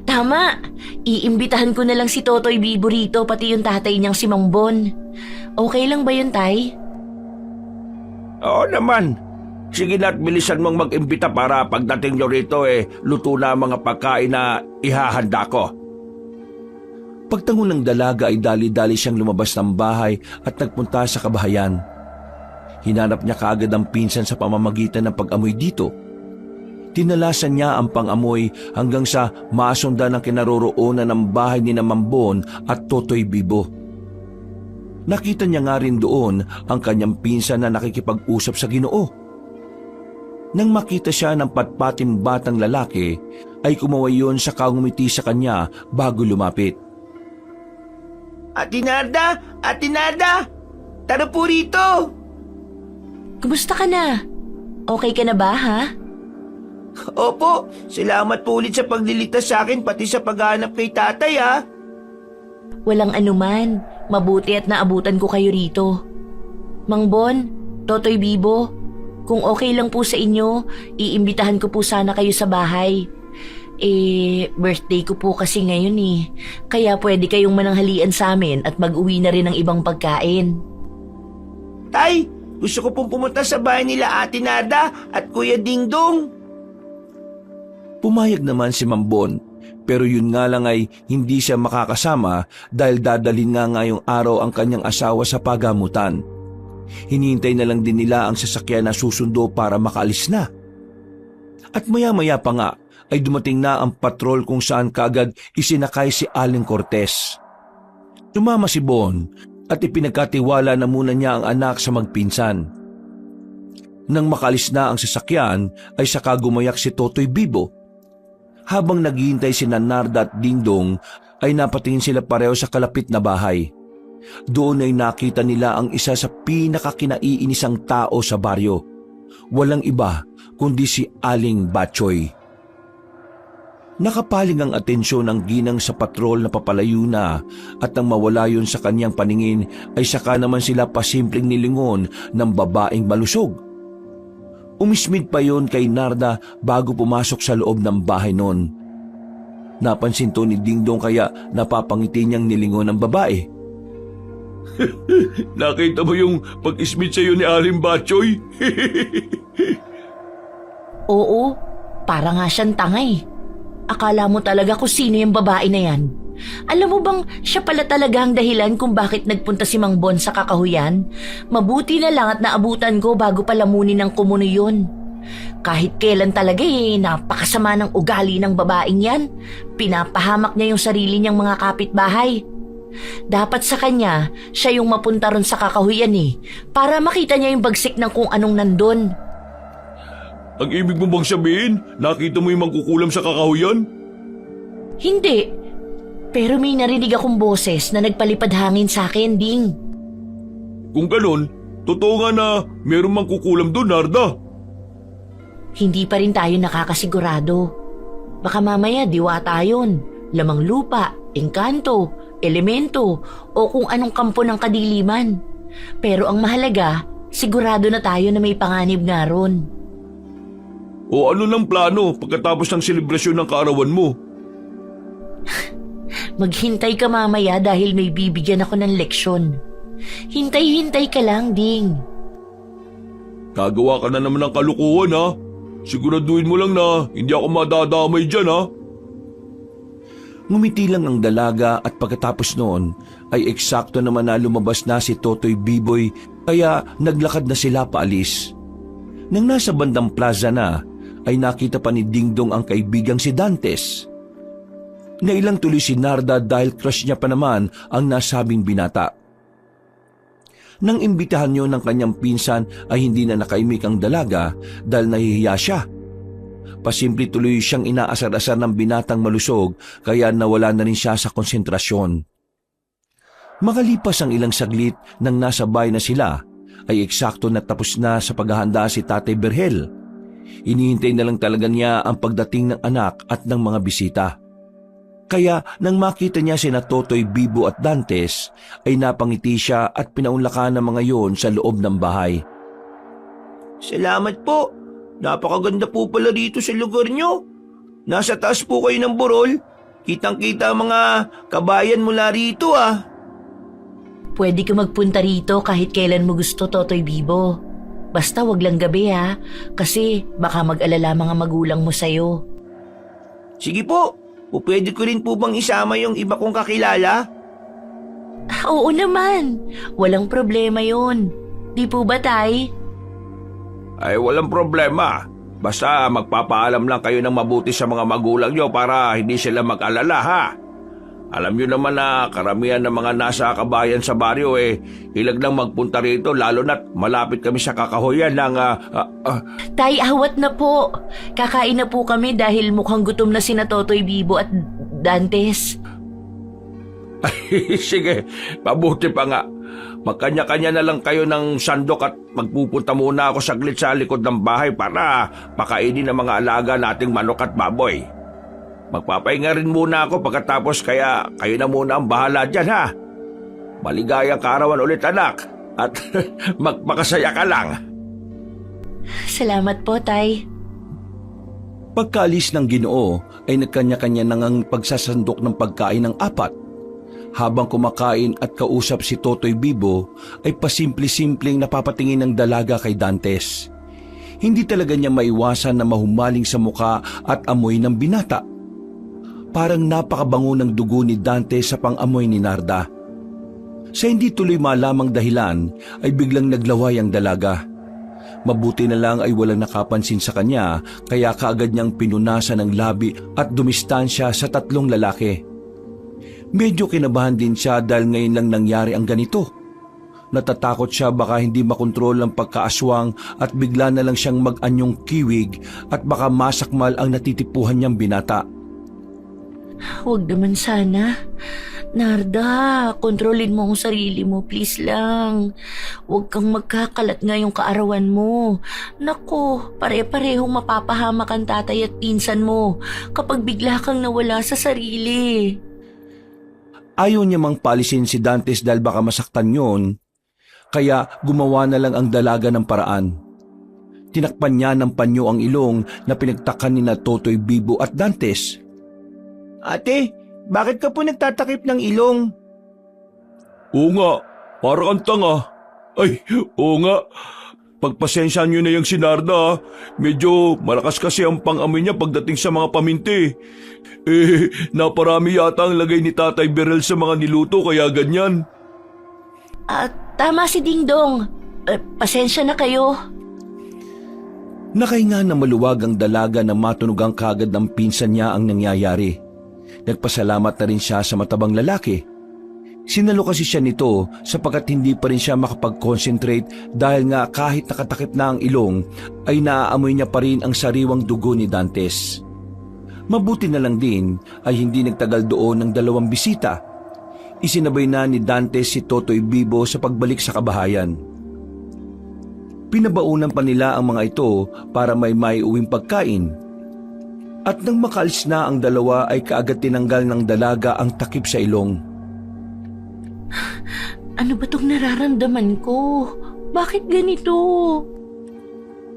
Tama. Iimbitahan ko na lang si Totoy Bibo rito pati yung tatay niyang si Mang Bon. Okay lang ba yun, tay? Oo naman. Sige na at bilisan mong mag-imbita para pagdating nyo rito luto na ang mga pagkain na ihahanda ko. Pagtangon ng dalaga ay dali-dali siyang lumabas ng bahay at nagpunta sa kabahayan. Hinanap niya kaagad ang pinsan sa pamamagitan ng pag-amoy dito. Tinalasan niya ang pang-amoy hanggang sa masundan ang kinaroroonan ng bahay ni Mambon at Totoy Bibo. Nakita niya nga rin doon ang kanyang pinsan na nakikipag-usap sa Ginoo. Nang makita siya ng patpating batang lalaki, ay kumaway yun sa kangumiti sa kanya bago lumapit. Ate Narda! Ate Narda! Tara po rito! Kumusta ka na? Okay ka na ba, ha? Opo, salamat po ulit sa paglilitas sa akin pati sa paghahanap kay tatay ha. Walang anuman. Mabuti at naabutan ko kayo rito. Mang Bon, Totoy Bibo, kung okay lang po sa inyo, iimbitahan ko po sana kayo sa bahay. Birthday ko po kasi ngayon Kaya pwede kayong mananghalian sa amin at mag-uwi na rin ng ibang pagkain. Tay, gusto ko pong pumunta sa bahay nila Ate Narda at Kuya Dingdong. Pumayag naman si Mambon, pero yun nga lang ay hindi siya makakasama dahil dadalhin nga ngayong araw ang kanyang asawa sa pagamutan. Hinihintay na lang din nila ang sasakyan na susundo para makaalis na. At maya-maya pa nga ay dumating na ang patrol kung saan kaagad isinakay si Aling Cortez. Sumama si Bon at ipinagkatiwala na muna niya ang anak sa magpinsan. Nang makalis na ang sasakyan ay saka gumayak si Totoy Bibo. Habang naghihintay si Narda at Dingdong ay napatingin sila pareho sa kalapit na bahay. Doon ay nakita nila ang isa sa pinakakinaiinisang tao sa baryo. Walang iba kundi si Aling Batchoy. Nakapaling ang atensyon ng ginang sa patrol na papalayo na at nang mawala yun sa kanyang paningin ay saka naman sila pasimpleng nilingon ng babaeng malusog. Umismid pa yon kay Narda bago pumasok sa loob ng bahay noon. Napansin to ni Dingdong kaya napapangiti niyang nilingon ng babae. Nakita mo yung pag-ismit sa'yo ni Aling Batchoy? Oo, para nga siyang tangay. Akala mo talaga kung sino yung babae na yan. Alam mo bang siya pala talaga ang dahilan kung bakit nagpunta si Mang Bon sa kakahuyan? Mabuti na lang at naabutan ko bago palamunin ng kumuno yun. Kahit kailan talaga napakasama ng ugali ng babaeng yan. Pinapahamak niya yung sarili niyang mga kapitbahay. Dapat sa kanya, siya yung mapunta ron sa kakahuyan para makita niya yung bagsik ng kung anong nandun. Ang ibig mo bang sabihin, nakita mo yung mangkukulam sa kakahuyan? Hindi. Pero may narinig akong boses na nagpalipad hangin sa akin, Ding. Kung ganon, totoo nga na meron mangkukulam doon, Narda. Hindi pa rin tayo nakakasigurado. Baka mamaya diwata yun, lamang lupa, engkanto, elemento, o kung anong kampo ng kadiliman. Pero ang mahalaga, sigurado na tayo na may panganib nga ron. O ano ng plano pagkatapos ng selebrasyon ng kaarawan mo? Maghintay ka mamaya dahil may bibigyan ako ng leksyon. Hintay-hintay ka lang, Ding. Gagawa ka na naman ng kalukuhan ha. Siguraduhin mo lang na hindi ako madadamay dyan ha. Ngumiti lang ang dalaga at pagkatapos noon ay eksakto naman na lumabas na si Totoy Biboy kaya naglakad na sila paalis. Nang nasa bandang plaza na ay nakita pa ni Dingdong ang kaibigang si Dantes. Nailang tuloy si Narda dahil crush niya pa naman ang nasabing binata. Nang imbitahan niyo ng kanyang pinsan ay hindi na nakaimik ang dalaga dahil nahihiya siya. Pasimple tuloy siyang inaasar-asar ng binatang malusog kaya nawala na rin siya sa konsentrasyon. Makalipas ang ilang saglit nang nasa bahay na sila ay eksakto na tapos na sa paghahanda si Tatay Berhel. Inihintay na lang talaga niya ang pagdating ng anak at ng mga bisita. Kaya nang makita niya sina Totoy, Bibo at Dantes ay napangiti siya at pinaunlakan ng mga yon sa loob ng bahay. Salamat po. Napakaganda po pala dito sa lugar nyo. Nasa taas po kayo ng burol. Kitang-kita ang mga kabayan mula rito ah. Pwede ka magpunta rito kahit kailan mo gusto, Totoy Bibo. Basta wag lang gabi ha, kasi baka mag-alala mga magulang mo sa'yo. Sige po. O pwede ko rin po bang isama yung iba kong kakilala? Oo naman, walang problema yon. Di po ba, Tay? Ay walang problema. Basta magpapaalam lang kayo ng mabuti sa mga magulang nyo para hindi sila mag-alala ha. Alam nyo naman na karamihan ng mga nasa kabayan sa baryo hilag lang magpunta rito lalo na't malapit kami sa kakahuyan ng... Tay, awat na po. Kakain na po kami dahil mukhang gutom na sina Totoy Bibo at Dantes. Sige, mabuti pa nga. Magkanya-kanya na lang kayo ng sandok at magpupunta muna ako saglit sa likod ng bahay para pakainin ang mga alaga nating manok at baboy. Magpapahinga rin muna ako pagkatapos kaya kayo na muna ang bahala dyan ha. Maligayang kaarawan ulit anak at magpakasaya ka lang. Salamat po, Tay. Pagkaalis ng Ginoo ay nagkanya-kanya nang ang pagsasandok ng pagkain ng apat. Habang kumakain at kausap si Totoy Bibo ay pasimple-simpleng napapatingin ng dalaga kay Dantes. Hindi talaga niya maiwasan na mahumaling sa muka at amoy ng binata. Parang napakabango ng dugo ni Dantes sa pang-amoy ni Narda. Sa hindi tuloy malamang dahilan ay biglang naglaway ang dalaga. Mabuti na lang ay walang nakapansin sa kanya kaya kaagad niyang pinunasan ng labi at dumistansya sa tatlong lalaki. Medyo kinabahan din siya dahil ngayon lang nangyari ang ganito. Natatakot siya baka hindi makontrol ang pagkaaswang at bigla na lang siyang mag-anyong kiwig at baka masakmal ang natitipuhan niyang binata. Huwag naman sana. Narda, kontrolin mo ang sarili mo, please lang. Huwag kang magkakalat ngayong kaarawan mo. Nako, pare-parehong mapapahamak ang tatay at pinsan mo kapag bigla kang nawala sa sarili. Ayaw niya mang palisin si Dantes dahil baka masaktan yun, kaya gumawa na lang ang dalaga ng paraan. Tinakpan niya ng panyo ang ilong na pinagtakan ni na Totoy, Bibo at Dantes. Ate, bakit ka po nagtatakip ng ilong? Oo nga, para kang tanga. Ay, oo nga. Pagpasensyahan nyo na yung sinarda ha. Medyo malakas kasi ang pang-amoy niya pagdating sa mga paminti. Naparami yata ang lagay ni Tatay Berhel sa mga niluto kaya ganyan. Tama si Dingdong. Pasensya na kayo. Nakahinga na maluwag ang dalaga na matunugang kagad ng pinsan niya ang nangyayari. Nagpasalamat na rin siya sa matabang lalaki. Sinalo kasi siya nito sapagkat hindi pa rin siya makapag-concentrate dahil nga kahit nakatakip na ang ilong ay naaamoy niya pa rin ang sariwang dugo ni Dantes. Mabuti na lang din ay hindi nagtagal doon ng dalawang bisita. Isinabay na ni Dantes si Totoy Bibo sa pagbalik sa kabahayan. Pinabaunan pa nila ang mga ito para may maiuwing pagkain. At nang makaalis na ang dalawa ay kaagad tinanggal ng dalaga ang takip sa ilong. Ano ba itong nararamdaman ko? Bakit ganito?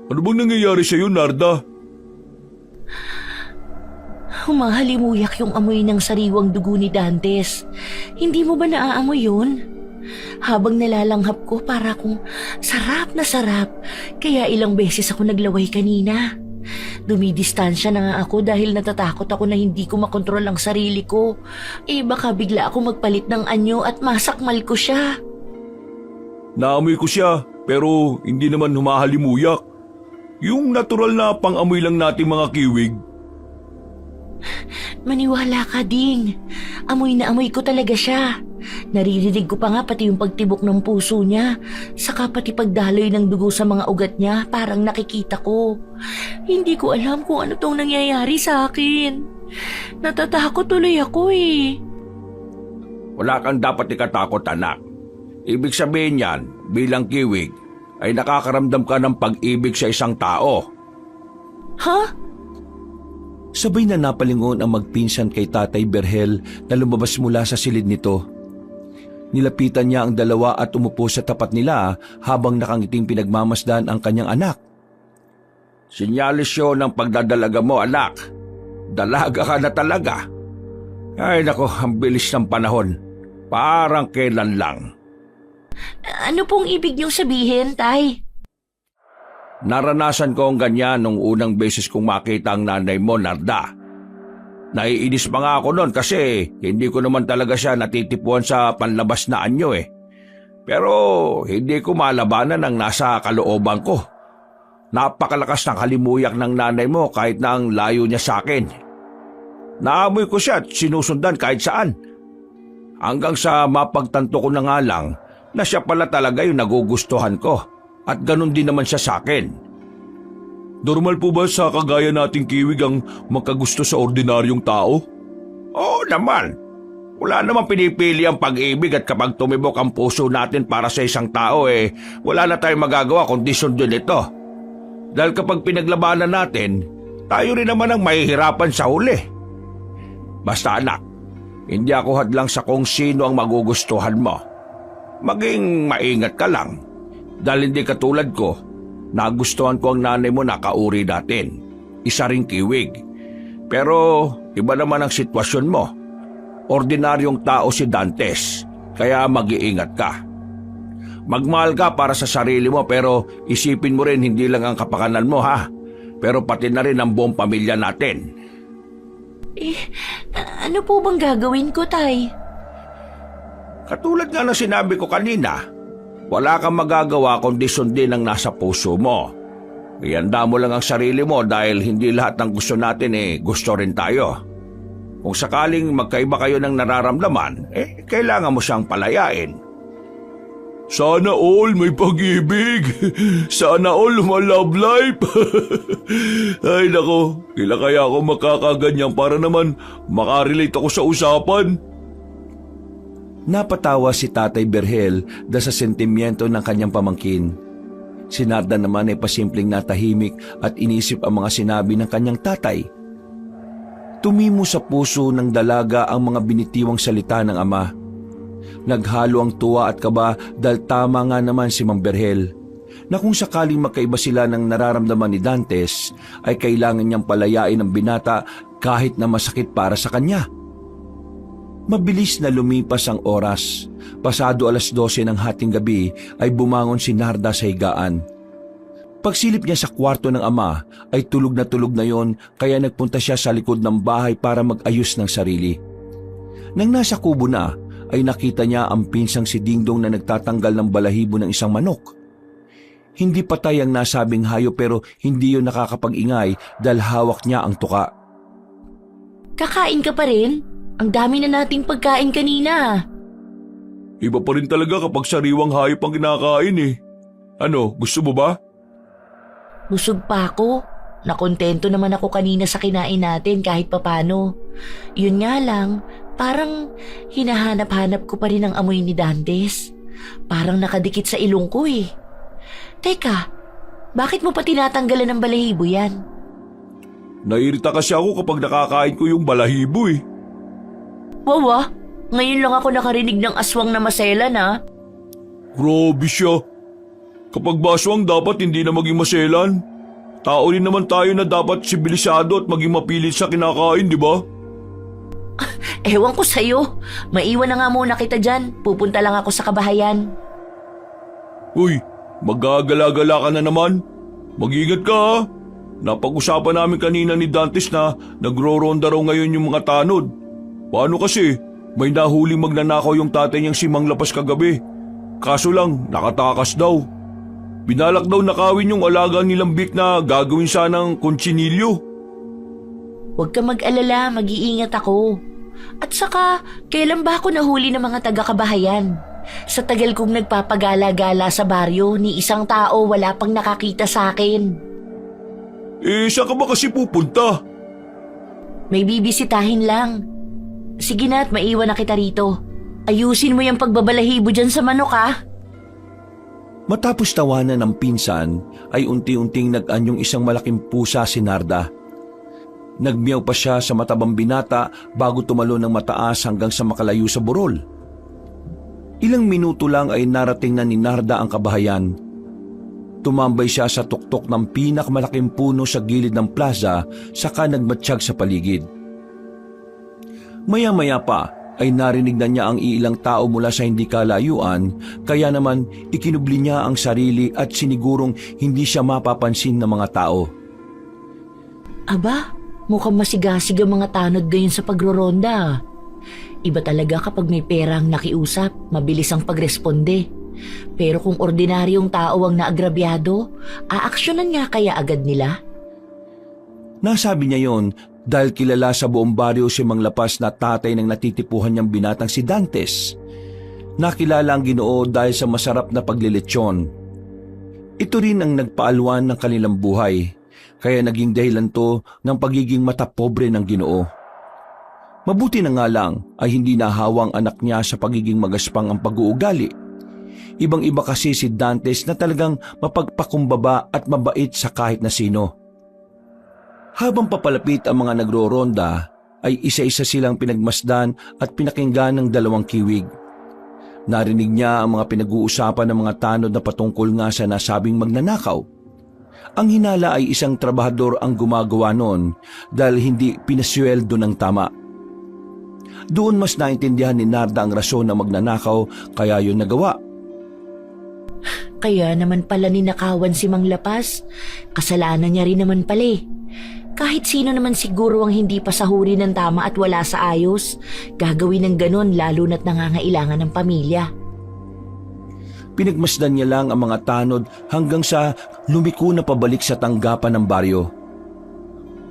Ano bang nangyayari sa'yo, Narda? Humahalimuyak yung amoy ng sariwang dugo ni Dantes. Hindi mo ba naaamoy yun? Habang nalalanghap ko para kung sarap na sarap, kaya ilang beses ako naglaway kanina. Dumidistansya na nga ako dahil natatakot ako na hindi ko makontrol ang sarili ko. Baka bigla ako magpalit ng anyo at masakmal ko siya. Naamoy ko siya pero hindi naman humahalimuyak. Yung natural na pang-amoy lang nating mga kiwig. Maniwala ka, Ding. Amoy na amoy ko talaga siya. Naririnig ko pa nga pati yung pagtibok ng puso niya. Saka pati pagdaloy ng dugo sa mga ugat niya, parang nakikita ko. Hindi ko alam kung ano tong nangyayari sa akin. Natatakot tuloy ako eh. Wala kang dapat ikatakot, anak. Ibig sabihin yan, bilang kiwig, ay nakakaramdam ka ng pag-ibig sa isang tao. Ha? Sabay na napalingon ang magpinsan kay Tatay Berhel na lumabas mula sa silid nito. Nilapitan niya ang dalawa at umupo sa tapat nila habang nakangiting pinagmamasdan ang kanyang anak. Sinyalis yun ng pagdadalaga mo, anak. Dalaga ka na talaga. Ay nako, ang bilis ng panahon. Parang kailan lang. Ano pong ibig niyong sabihin, Tay? Naranasan ko ang ganyan nung unang beses kong makita ang nanay mo, Narda. Naiinis pa nga ako noon kasi hindi ko naman talaga siya natitipuan sa panlabas na anyo eh. Pero hindi ko malabanan ang nasa kalooban ko. Napakalakas ng halimuyak ng nanay mo kahit na ang layo niya sa akin. Naamoy ko siya at sinusundan kahit saan. Hanggang sa mapagtanto ko na nga lang na siya pala talaga yung nagugustuhan ko. At ganun din naman siya sa akin. Normal po ba sa kagaya nating kiwig ang magkagusto sa ordinaryong tao? Oo naman. Wala namang pinipili ang pag-ibig at kapag tumibok ang puso natin para sa isang tao wala na tayong magagawa kundi sundin ito. Dahil kapag pinaglabanan natin, tayo rin naman ang mahihirapan sa huli. Basta anak, hindi ako hadlang sa kung sino ang magugustuhan mo. Maging maingat ka lang. Dahil hindi katulad ko, nagustuhan ko ang nanay mo na kauri natin. Isa ring kiwig. Pero iba naman ang sitwasyon mo. Ordinaryong tao si Dantes, kaya mag-iingat ka. Magmahal ka para sa sarili mo pero isipin mo rin hindi lang ang kapakanan mo ha. Pero pati na rin ang buong pamilya natin. Ano po bang gagawin ko, Tay? Katulad nga ng sinabi ko kanina, wala kang magagawa kundi sundin ang nasa puso mo. Ihanda mo lang ang sarili mo dahil hindi lahat ng gusto natin gusto rin tayo. Kung sakaling magkaiba kayo ng nararamdaman, kailangan mo siyang palayain. Sana all may pag-ibig. Sana all ma-love life. Ay nako, kailan kaya ako makakaganyan para naman makarelate ako sa usapan? Napatawa si Tatay Berhel dahil sa sentimiento ng kanyang pamangkin. Si Narda naman ay pasimpleng natahimik at inisip ang mga sinabi ng kanyang tatay. Tumimo sa puso ng dalaga ang mga binitiwang salita ng ama. Naghalo ang tuwa at kaba dahil tama nga naman si Mang Berhel na kung sakaling magkaiba sila ng nararamdaman ni Dantes ay kailangan niyang palayain ang binata kahit na masakit para sa kanya. Mabilis na lumipas ang oras. Pasado 12:00 ng hating gabi ay bumangon si Narda sa higaan. Pagsilip niya sa kwarto ng ama ay tulog na yon kaya nagpunta siya sa likod ng bahay para mag-ayos ng sarili. Nang nasa kubo na ay nakita niya ang pinsang si Dingdong na nagtatanggal ng balahibo ng isang manok. Hindi patay ang nasabing hayop pero hindi yun nakakapag-ingay dahil hawak niya ang tuka. Kakain ka pa rin? Ang dami na nating pagkain kanina. Iba pa rin talaga kapag sariwang hayop ang kinakain Ano, gusto mo ba? Busog pa ako. Nakontento naman ako kanina sa kinain natin kahit papano. Yun nga lang, parang hinahanap-hanap ko pa rin ang amoy ni Dantes. Parang nakadikit sa ilong ko Teka, bakit mo pa tinatanggalan ng balahibo yan? Nairita kasi ako kapag nakakain ko yung balahibo Wawa, ngayon lang ako nakarinig ng aswang na maselan Grabe siya. Kapag baswang dapat hindi na maging maselan. Tao rin naman tayo na dapat sibilisado at maging mapilit sa kinakain, di ba? Ewan ko sa'yo. Maiwan na nga muna kita dyan. Pupunta lang ako sa kabahayan. Uy, magagala-gala ka na naman. Mag-ingat ka ha. Napag-usapan namin kanina ni Dantes na nagro-ronda raw ngayon yung mga tanod. Paano kasi? May nahuling magnanakaw yung tatay niyang si Mang Lapas kagabi. Kaso lang, nakatakas daw. Binalak daw nakawin yung alaga nilang Vic na gagawin sanang kontsinilyo. Huwag ka mag-alala, mag-iingat ako. At saka, kailan ba ako nahuli ng mga taga-kabahayan? Sa tagal kong nagpapagala-gala sa baryo, ni isang tao wala pang nakakita sa akin. Saan ka ba kasi pupunta? May bibisitahin lang. Sige na at maiwan na kita rito. Ayusin mo yung pagbabalahibo dyan sa manok ha. Matapos tawanan ng pinsan, ay unti-unting nag-anyong isang malaking pusa si Narda. Nagmiyaw pa siya sa matabang binata bago tumalo ng mataas hanggang sa makalayo sa burol. Ilang minuto lang ay narating na ni Narda ang kabahayan. Tumambay siya sa tuktok ng pinakamalaking puno sa gilid ng plaza saka nagmatsyag sa paligid. Maya-maya pa ay narinig na niya ang iilang tao mula sa hindi kalayuan, kaya naman ikinubli niya ang sarili at sinigurong hindi siya mapapansin ng mga tao. Aba, mukhang masigasig ang mga tanod gayon sa pagroronda. Iba talaga kapag may pera ang nakiusap, mabilis ang pagresponde. Pero kung ordinaryong tao ang naagrabyado, aaksyonan nga kaya agad nila? Nasabi niya yon dahil kilala sa buong baryo si Mang Lapas na tatay ng natitipuhan niyang binatang si Dantes. Nakilala ang Ginoo dahil sa masarap na paglilitsyon. Ito rin ang nagpaalwan ng kanilang buhay, kaya naging dahilan to ng pagiging matapobre ng Ginoo. Mabuti na nga lang ay hindi nahawang anak niya sa pagiging magaspang ang pag-uugali. Ibang-iba kasi si Dantes na talagang mapagpakumbaba at mabait sa kahit na sino. Habang papalapit ang mga nagro-ronda, ay isa-isa silang pinagmasdan at pinakinggan ng dalawang kiwig. Narinig niya ang mga pinag-uusapan ng mga tanod na patungkol nga sa nasabing magnanakaw. Ang hinala ay isang trabahador ang gumagawa noon dahil hindi pinasweldo ng tama. Doon mas naintindihan ni Narda ang rason na magnanakaw kaya yun nagawa. Kaya naman pala ninakawan si Mang Lapas. Kasalanan niya rin naman pala eh. Kahit sino naman siguro ang hindi pasahuri ng tama at wala sa ayos, gagawin ng ganon lalo na't nangangailangan ng pamilya. Pinagmasdan niya lang ang mga tanod hanggang sa lumiko na pabalik sa tanggapan ng baryo.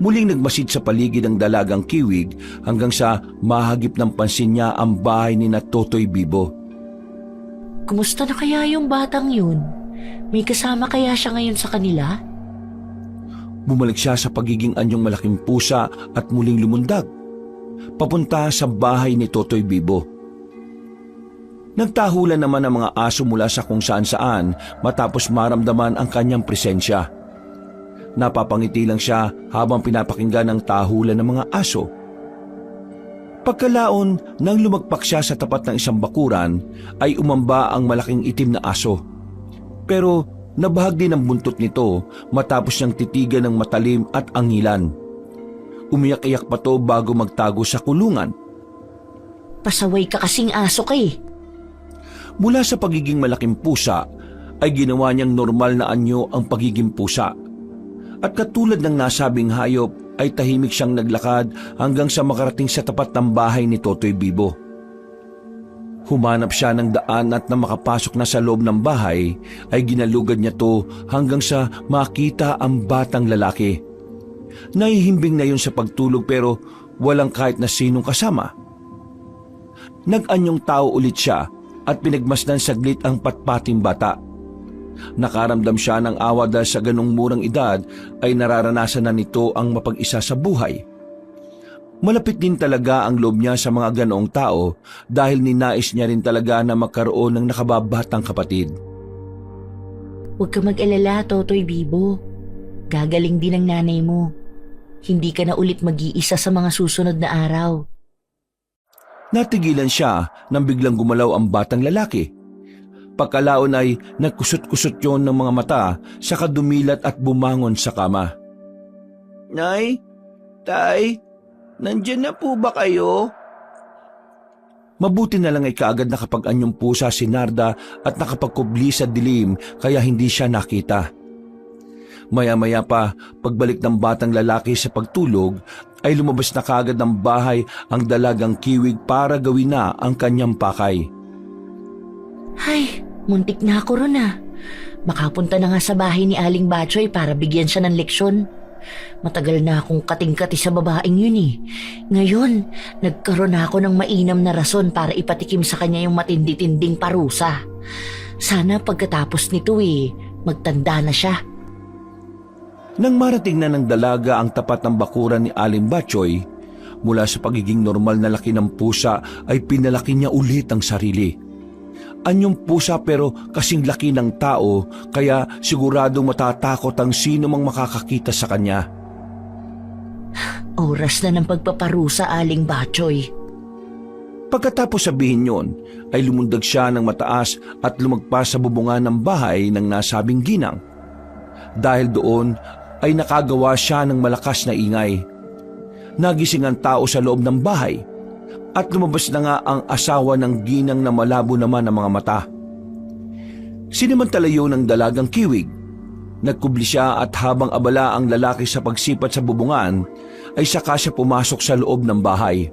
Muling nagmasid sa paligid ang dalagang kiwig hanggang sa mahagip ng pansin niya ang bahay ni na Totoy Bibo. Kumusta na kaya yung batang yun? May kasama kaya siya ngayon sa kanila? Bumalik siya sa pagiging anyong malaking pusa at muling lumundag, papunta sa bahay ni Totoy Bibo. Nagtahulan naman ang mga aso mula sa kung saan-saan matapos maramdaman ang kanyang presensya. Napapangiti lang siya habang pinapakinggan ang tahulan ng mga aso. Pagkalaon nang lumagpak siya sa tapat ng isang bakuran ay umamba ang malaking itim na aso. Pero nabahag din ang buntot nito matapos niyang titigan ng matalim at angilan. Umiyak-iyak pa to bago magtago sa kulungan. Pasaway ka kasing aso ka eh. Mula sa pagiging malaking pusa ay ginawa niyang normal na anyo ang pagiging pusa. At katulad ng nasabing hayop ay tahimik siyang naglakad hanggang sa makarating sa tapat ng bahay ni Totoy Bibo. Humanap siya ng daan at na makapasok na sa loob ng bahay ay ginalugad niya to hanggang sa makita ang batang lalaki. Nahihimbing na yun sa pagtulog pero walang kahit na sinong kasama. Nag-anyong tao ulit siya at pinagmasdan saglit ang patpating bata. Nakaramdam siya ng awa dahil sa ganong murang edad ay nararanasan na nito ang mapag-isa sa buhay. Malapit din talaga ang loob niya sa mga ganoong tao dahil ninais niya rin talaga na magkaroon ng nakababatang kapatid. Huwag ka mag-alala, Totoy Bibo. Gagaling din ang nanay mo. Hindi ka na ulit mag-iisa sa mga susunod na araw. Natigilan siya nang biglang gumalaw ang batang lalaki. Pagkalaon ay nagkusot-kusot yon ng mga mata, saka dumilat at bumangon sa kama. Nay, Tay, nandyan na po ba kayo? Mabuti na lang ay kaagad nakapag-anyong pusa si Narda at nakapagkubli sa dilim kaya hindi siya nakita. Maya-maya pa, pagbalik ng batang lalaki sa pagtulog, ay lumabas na kaagad ng bahay ang dalagang kiwig para gawin na ang kanyang pakay. Ay, muntik na ako ron ah. Makapunta na nga sa bahay ni Aling Batchoy para bigyan siya ng leksyon. Matagal na akong kating-kati sa babaeng yun eh. Ngayon, nagkaroon na ako ng mainam na rason para ipatikim sa kanya yung matindi-tinding parusa. Sana pagkatapos nito magtanda na siya. Nang marating na ng dalaga ang tapat ng bakuran ni Aling Batchoy, mula sa pagiging normal na laki ng pusa ay pinalaki niya ulit ang sarili. Anyong pusa pero kasing laki ng tao kaya siguradong matatakot ang sino mang makakakita sa kanya. Oras na ng pagpaparusa, Aling Batchoy. Pagkatapos sabihin yon, ay lumundag siya ng mataas at lumagpas sa bubungan ng bahay ng nasabing ginang. Dahil doon ay nakagawa siya ng malakas na ingay. Nagising ang tao sa loob ng bahay at lumabas na nga ang asawa ng ginang na malabo naman ang mga mata. Sinamantalayo ng dalagang kiwig. Nagkubli siya at habang abala ang lalaki sa pagsipat sa bubungan, ay saka siya pumasok sa loob ng bahay.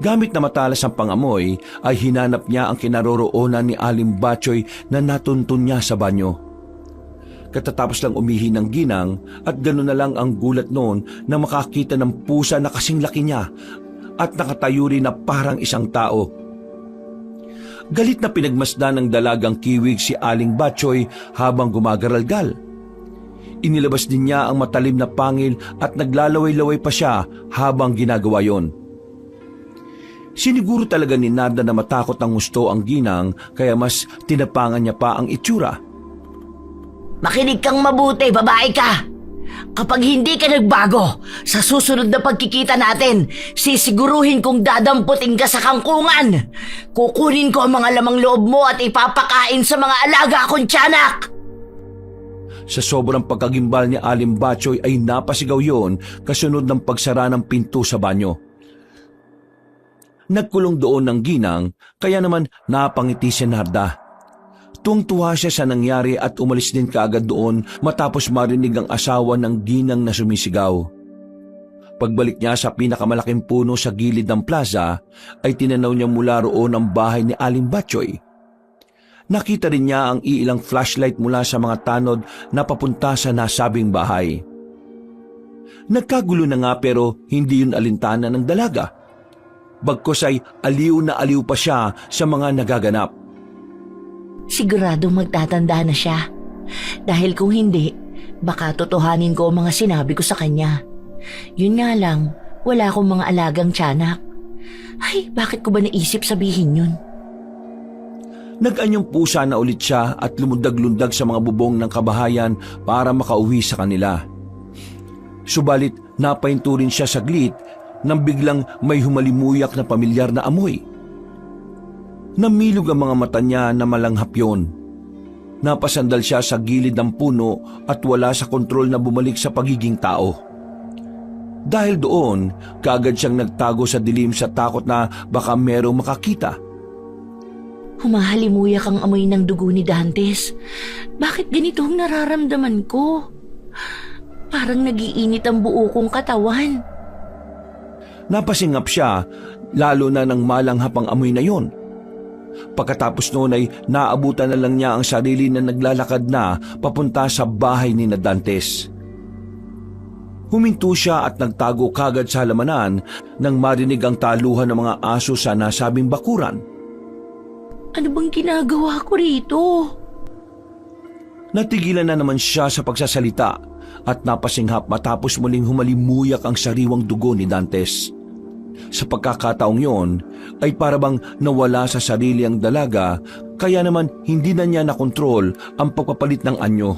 Gamit na matalas ang pangamoy, ay hinanap niya ang kinaroroonan ni Aling Batchoy na natuntun niya sa banyo. Katatapos lang umihi ng ginang at gano'n na lang ang gulat noon na makakita ng pusa na kasing laki niya at nakatayo rin na parang isang tao. Galit na pinagmasdan ng dalagang kiwig si Aling Batchoy habang gumagaralgal. Inilabas din niya ang matalim na pangil at naglalaway-laway pa siya habang ginagawa yon. Siniguro talaga ni Narda na matakot ang gusto ang ginang kaya mas tinapangan niya pa ang itsura. Makinig kang mabuti, babae ka! Kapag hindi ka nagbago, sa susunod na pagkikita natin, sisiguruhin kong dadamputin ka sa kangkungan. Kukunin ko ang mga lamang loob mo at ipapakain sa mga alaga kong tiyanak. Sa sobrang pagkagimbal ni Aling Batchoy ay napasigaw yon kasunod ng pagsara ng pinto sa banyo. Nagkulong doon ng ginang kaya naman napangiti si Narda. Tuwang-tuwa siya sa nangyari at umalis din kaagad doon matapos marinig ang asawa ng ginang na sumisigaw. Pagbalik niya sa pinakamalaking puno sa gilid ng plaza, ay tinanaw niya mula roon ang bahay ni Aling Batchoy. Nakita rin niya ang iilang flashlight mula sa mga tanod na papunta sa nasabing bahay. Nagkagulo na nga pero hindi yun alintana ng dalaga. Bagkus ay aliw na aliw pa siya sa mga nagaganap. Siguradong magtatanda na siya. Dahil kung hindi, baka totohanin ko ang mga sinabi ko sa kanya. Yun nga lang, wala akong mga alagang tiyanak. Ay, bakit ko ba naisip sabihin yun? Nag-anyong pusa na ulit siya at lumundag-lundag sa mga bubong ng kabahayan para makauwi sa kanila. Subalit napahinto rin siya saglit nang biglang may humalimuyak na pamilyar na amoy. Namilog ang mga mata niya na malanghap yun. Napasandal siya sa gilid ng puno at wala sa kontrol na bumalik sa pagiging tao. Dahil doon, kaagad siyang nagtago sa dilim sa takot na baka merong makakita. Humahalimuyak ang amoy ng dugo ni Dantes. Bakit ganito ang nararamdaman ko? Parang nagiinit ang buo kong katawan. Napasingap siya, lalo na nang malanghap ang amoy na yon. Pagkatapos noon ay naabutan na lang niya ang sarili na naglalakad na papunta sa bahay ni Dantes. Huminto siya at nagtago kagad sa halamanan nang marinig ang taluhan ng mga aso sa nasabing bakuran. Ano bang ginagawa ko rito? Natigilan na naman siya sa pagsasalita at napasinghap matapos muling humalimuyak ang sariwang dugo ni Dantes. Sa pagkakataong yon ay parabang nawala sa sarili ang dalaga kaya naman hindi na niya nakontrol ang pagpapalit ng anyo.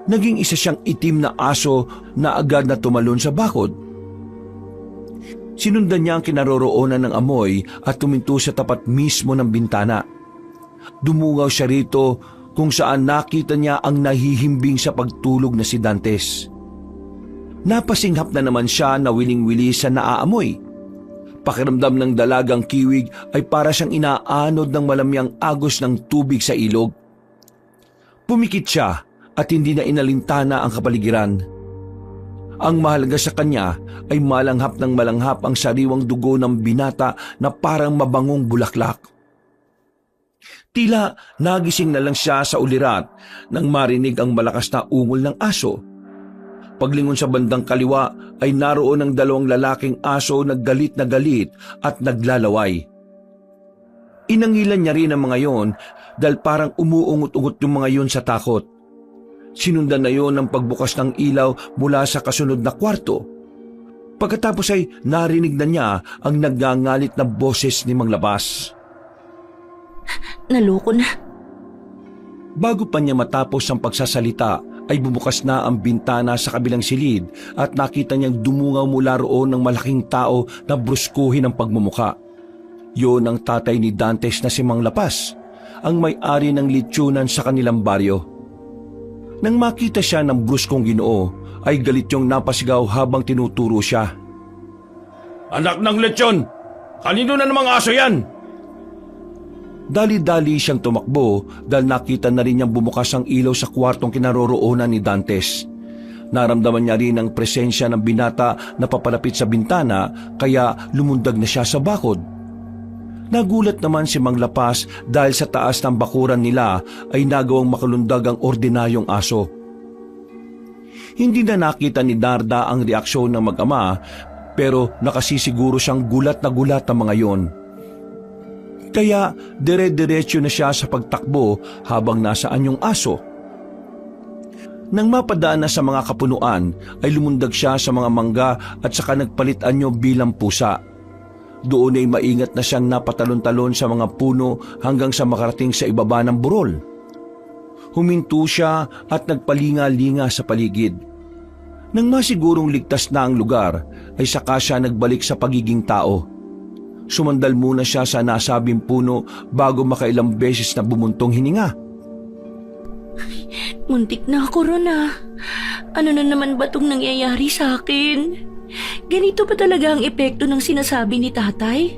Naging isa siyang itim na aso na agad na tumalon sa bakod. Sinundan niya ang kinaroroonan ng amoy at tuminto sa tapat mismo ng bintana. dumungaw siya rito kung saan nakita niya ang nahihimbing sa pagtulog na si Dantes. Napasinghap na naman siya na wiling-wili sa naaamoy. Pakiramdam ng dalagang kiwig ay para siyang inaanod ng malamyang agos ng tubig sa ilog. Pumikit siya at hindi na inalintana ang kapaligiran. Ang mahalaga sa kanya ay malanghap ng malanghap ang sariwang dugo ng binata na parang mabangong bulaklak. Tila nagising na lang siya sa ulirat nang marinig ang malakas na ungol ng aso. Paglingon sa bandang kaliwa ay naroon ang dalawang lalaking aso na galit at naglalaway. Inangilan niya rin ang mga yon dahil parang umuungot-ungot yung mga yon sa takot. Sinundan na yon ng pagbukas ng ilaw mula sa kasunod na kwarto. Pagkatapos ay narinig na niya ang nagngangalit na boses ni Mang Labas. Naloko na. Bago pa niya matapos ang pagsasalita ay bumukas na ang bintana sa kabilang silid at nakita niyang dumungaw mula roon ng malaking tao na bruskuhin ang pagmumuka. Yon ang tatay ni Dantes na si Mang Lapas, ang may-ari ng litsunan sa kanilang baryo. Nang makita siya ng bruskong Ginoo, ay galit yung napasigaw habang tinuturo siya. Anak ng lechon! Kanino na namang aso yan? Dali-dali siyang tumakbo dahil nakita na rin niyang bumukas ang ilaw sa kwartong kinaroroonan ni Dantes. Naramdaman niya rin ang presensya ng binata na papalapit sa bintana kaya lumundag na siya sa bakod. Nagulat naman si Mang Lapas dahil sa taas ng bakuran nila ay nagawang makalundag ang ordinaryong aso. Hindi na nakita ni Narda ang reaksyon ng mag-ama pero nakasisiguro siyang gulat na gulat ang mga yon. Kaya dire-diretso na siya sa pagtakbo habang nasaan yung aso. Nang mapadaan na sa mga kapunuan ay lumundag siya sa mga mangga at saka nagpalit anyo bilang pusa. Doon ay maingat na siyang napatalon-talon sa mga puno hanggang sa makarating sa ibaba ng burol. Huminto siya at nagpalinga-linga sa paligid. Nang masigurong ligtas na ang lugar ay saka siya nagbalik sa pagiging tao. Sumandal muna siya sa nasabing puno bago makailang beses na bumuntong hininga. Muntik na ako ron ah. Ano na naman ba itong nangyayari sa akin? Ganito ba talaga ang epekto ng sinasabi ni tatay?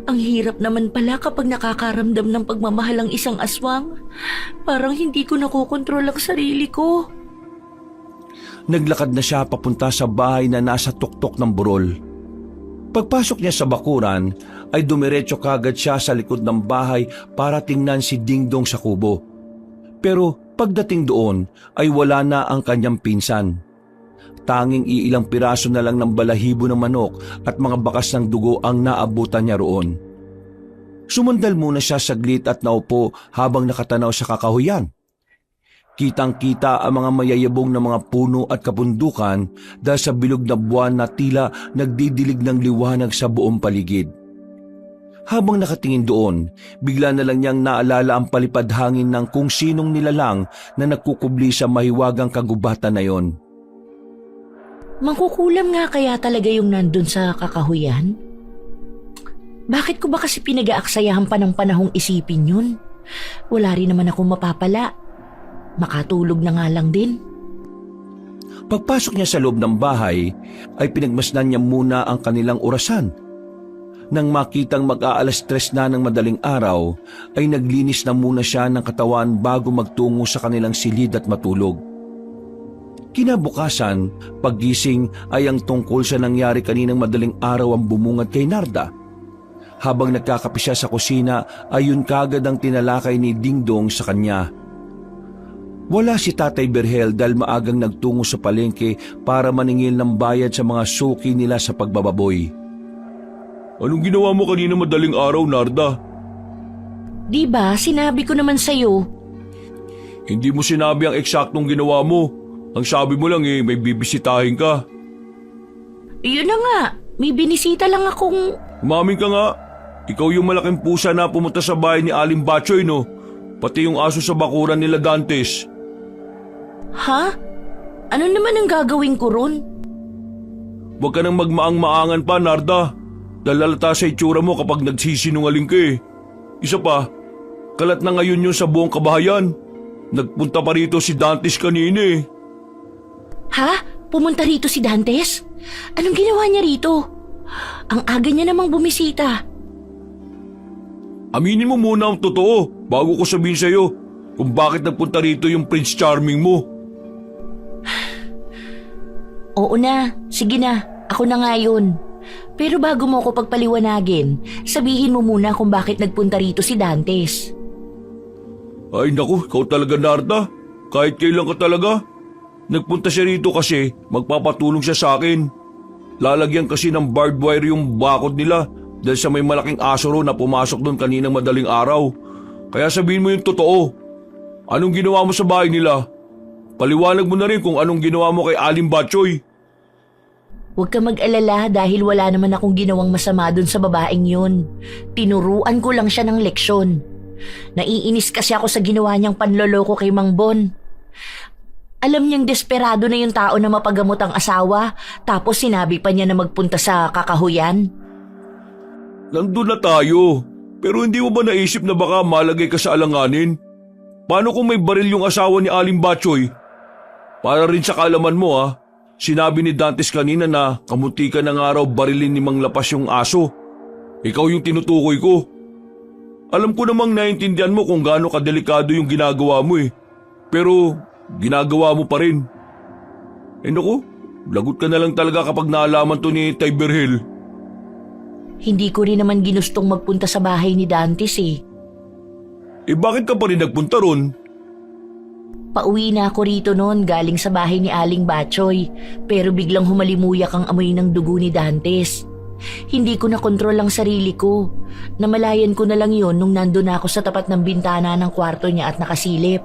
Ang hirap naman pala kapag nakakaramdam ng pagmamahal ang isang aswang. Parang hindi ko nakokontrol ang sarili ko. Naglakad na siya papunta sa bahay na nasa tuktok ng burol. Pagpasok niya sa bakuran ay dumiretso kagad siya sa likod ng bahay para tingnan si Dingdong sa kubo. Pero pagdating doon ay wala na ang kanyang pinsan. Tanging iilang piraso na lang ng balahibo ng manok at mga bakas ng dugo ang naabutan niya roon. Sumandal muna siya saglit at naupo habang nakatanaw sa kakahuyan. Kitang-kita ang mga mayayabong na mga puno at kabundukan dahil sa bilog na buwan na tila nagdidilig ng liwanag sa buong paligid. Habang nakatingin doon, bigla na lang niyang naalala ang palipad hangin ng kung sinong nilalang na nagkukubli sa mahiwagang kagubatan na yon. Mangkukulam nga kaya talaga yung nandun sa kakahuyan? Bakit ko ba kasi pinag-aaksayahan pa ng panahong isipin yun? Wala rin naman akong mapapala. Makatulog na nga lang din. Pagpasok niya sa loob ng bahay, ay pinagmasdan niya muna ang kanilang orasan. Nang makitang mag-aalas 3 na ng madaling araw, ay naglinis na muna siya ng katawan bago magtungo sa kanilang silid at matulog. Kinabukasan, paggising ay ang tungkol sa nangyari kaninang madaling araw ang bumungad kay Narda. Habang nagkakape siya sa kusina, ay yun kagad ang tinalakay ni Dingdong sa kanya. Wala si Tatay Berhel dahil maagang nagtungo sa palengke para maningil ng bayad sa mga suki nila sa pagbababoy. Anong ginawa mo kanina madaling araw, Narda? Di ba sinabi ko naman sa'yo? Hindi mo sinabi ang eksaktong ginawa mo. Ang sabi mo lang may bibisitahin ka. Yun na nga, may binisita lang akong... Umamin ka nga. Ikaw yung malaking pusa na pumunta sa bahay ni Aling Batchoy, no? Pati yung aso sa bakuran nila Dantes. Ha? Ano naman ang gagawin ko ron? Huwag ka nang magmaang-maangan pa, Narda. Dalalata sa itsura mo kapag nagsisinungaling ka eh. Isa pa, Kalat na ngayon yun sa buong kabahayan. Nagpunta pa rito si Dantes kanina eh. Ha? Pumunta rito si Dantes? Anong ginawa niya rito? Ang aga niya namang bumisita. Aminin mo muna ang totoo bago ko sabihin sa'yo kung bakit nagpunta rito yung Prince Charming mo. Oo na, sige na, ako na nga yun. Pero bago mo ako pagpaliwanagin, sabihin mo muna kung bakit nagpunta rito si Dantes. Ay naku, ikaw talaga Narda. Kahit kailan ka talaga. Nagpunta siya rito kasi magpapatulong siya sa akin. Lalagyan kasi ng barbed wire yung bakod nila dahil sa may malaking aso na pumasok doon kaninang madaling araw. Kaya sabihin mo yung totoo. Anong ginawa mo sa bahay nila? Paliwanag mo na rin kung anong ginawa mo kay Aling Batchoy. Huwag ka mag-alala dahil wala naman akong ginawang masama dun sa babaeng yun. Tinuruan ko lang siya ng leksyon. Naiinis kasi ako sa ginawa niyang panloloko kay Mang Bon. Alam niyang desperado na yung tao na mapagamot ang asawa, tapos sinabi pa niya na magpunta sa kakahuyan. Nandun na tayo. Pero hindi mo ba naisip na baka malagay ka sa alanganin? Paano kung may baril yung asawa ni Aling Batchoy? Para rin sa kaalaman mo sinabi ni Dantes kanina na kamunti ka na nga raw barilin ni Mang Lapas yung aso. Ikaw yung tinutukoy ko. Alam ko namang naiintindihan mo kung gaano kadelikado yung ginagawa mo Pero ginagawa mo pa rin. Naku, lagot ka na lang talaga kapag naalaman to ni Tiberhill. Hindi ko rin naman ginustong magpunta sa bahay ni Dantes Bakit ka pa rin nagpunta ron? Pauwi na ako rito noon galing sa bahay ni Aling Batchoy, pero biglang humalimuyak ang amoy ng dugo ni Dantes. Hindi ko nakontrol ang sarili ko. Namalayan ko na lang yun nung nandun ako sa tapat ng bintana ng kwarto niya at nakasilip.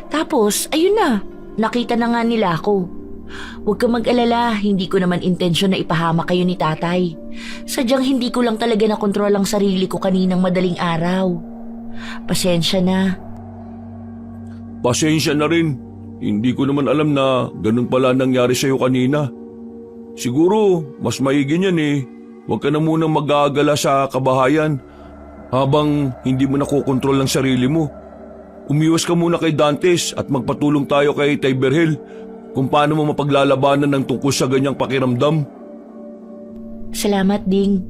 Tapos, ayun na, nakita na nga nila ako. Huwag kang mag-alala, hindi ko naman intensyon na ipahama kayo ni tatay. Sadyang hindi ko lang talaga nakontrol ang sarili ko kaninang madaling araw. Pasensya na. Pasensya na rin. Hindi ko naman alam na ganun pala nangyari sa'yo kanina. Siguro, mas maigi niyan Huwag ka na munang mag-aagala sa kabahayan habang hindi mo nakokontrol ang sarili mo. Umiwas ka muna kay Dantes at magpatulong tayo kay Tiberhill kung paano mo mapaglalabanan ng tungkol sa ganyang pakiramdam. Salamat, Ding.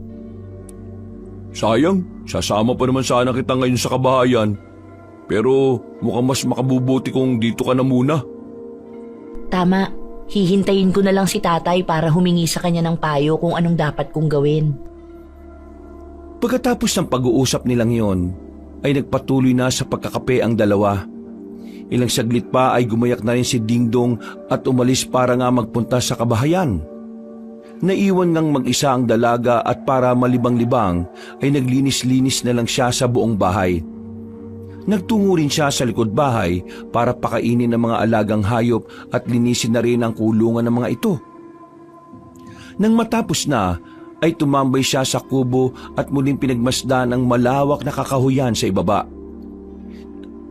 Sayang, sasama pa naman sana kita ngayon sa kabahayan. Pero mukhang mas makabubuti kung dito ka na muna. Tama. Hihintayin ko na lang si tatay para humingi sa kanya ng payo kung anong dapat kong gawin. Pagkatapos ng pag-uusap nilang yon, ay nagpatuloy na sa pagkakape ang dalawa. Ilang saglit pa ay gumayak na rin si Dingdong at umalis para nga magpunta sa kabahayan. Naiwan ngang mag-isa ang dalaga at para malibang-libang ay naglinis-linis na lang siya sa buong bahay. Nagtungo rin siya sa likod bahay para pakainin ng mga alagang hayop at linisin na rin ang kulungan ng mga ito. Nang matapos na, ay tumambay siya sa kubo at muling pinagmasdan ang malawak na kakahuyan sa ibaba.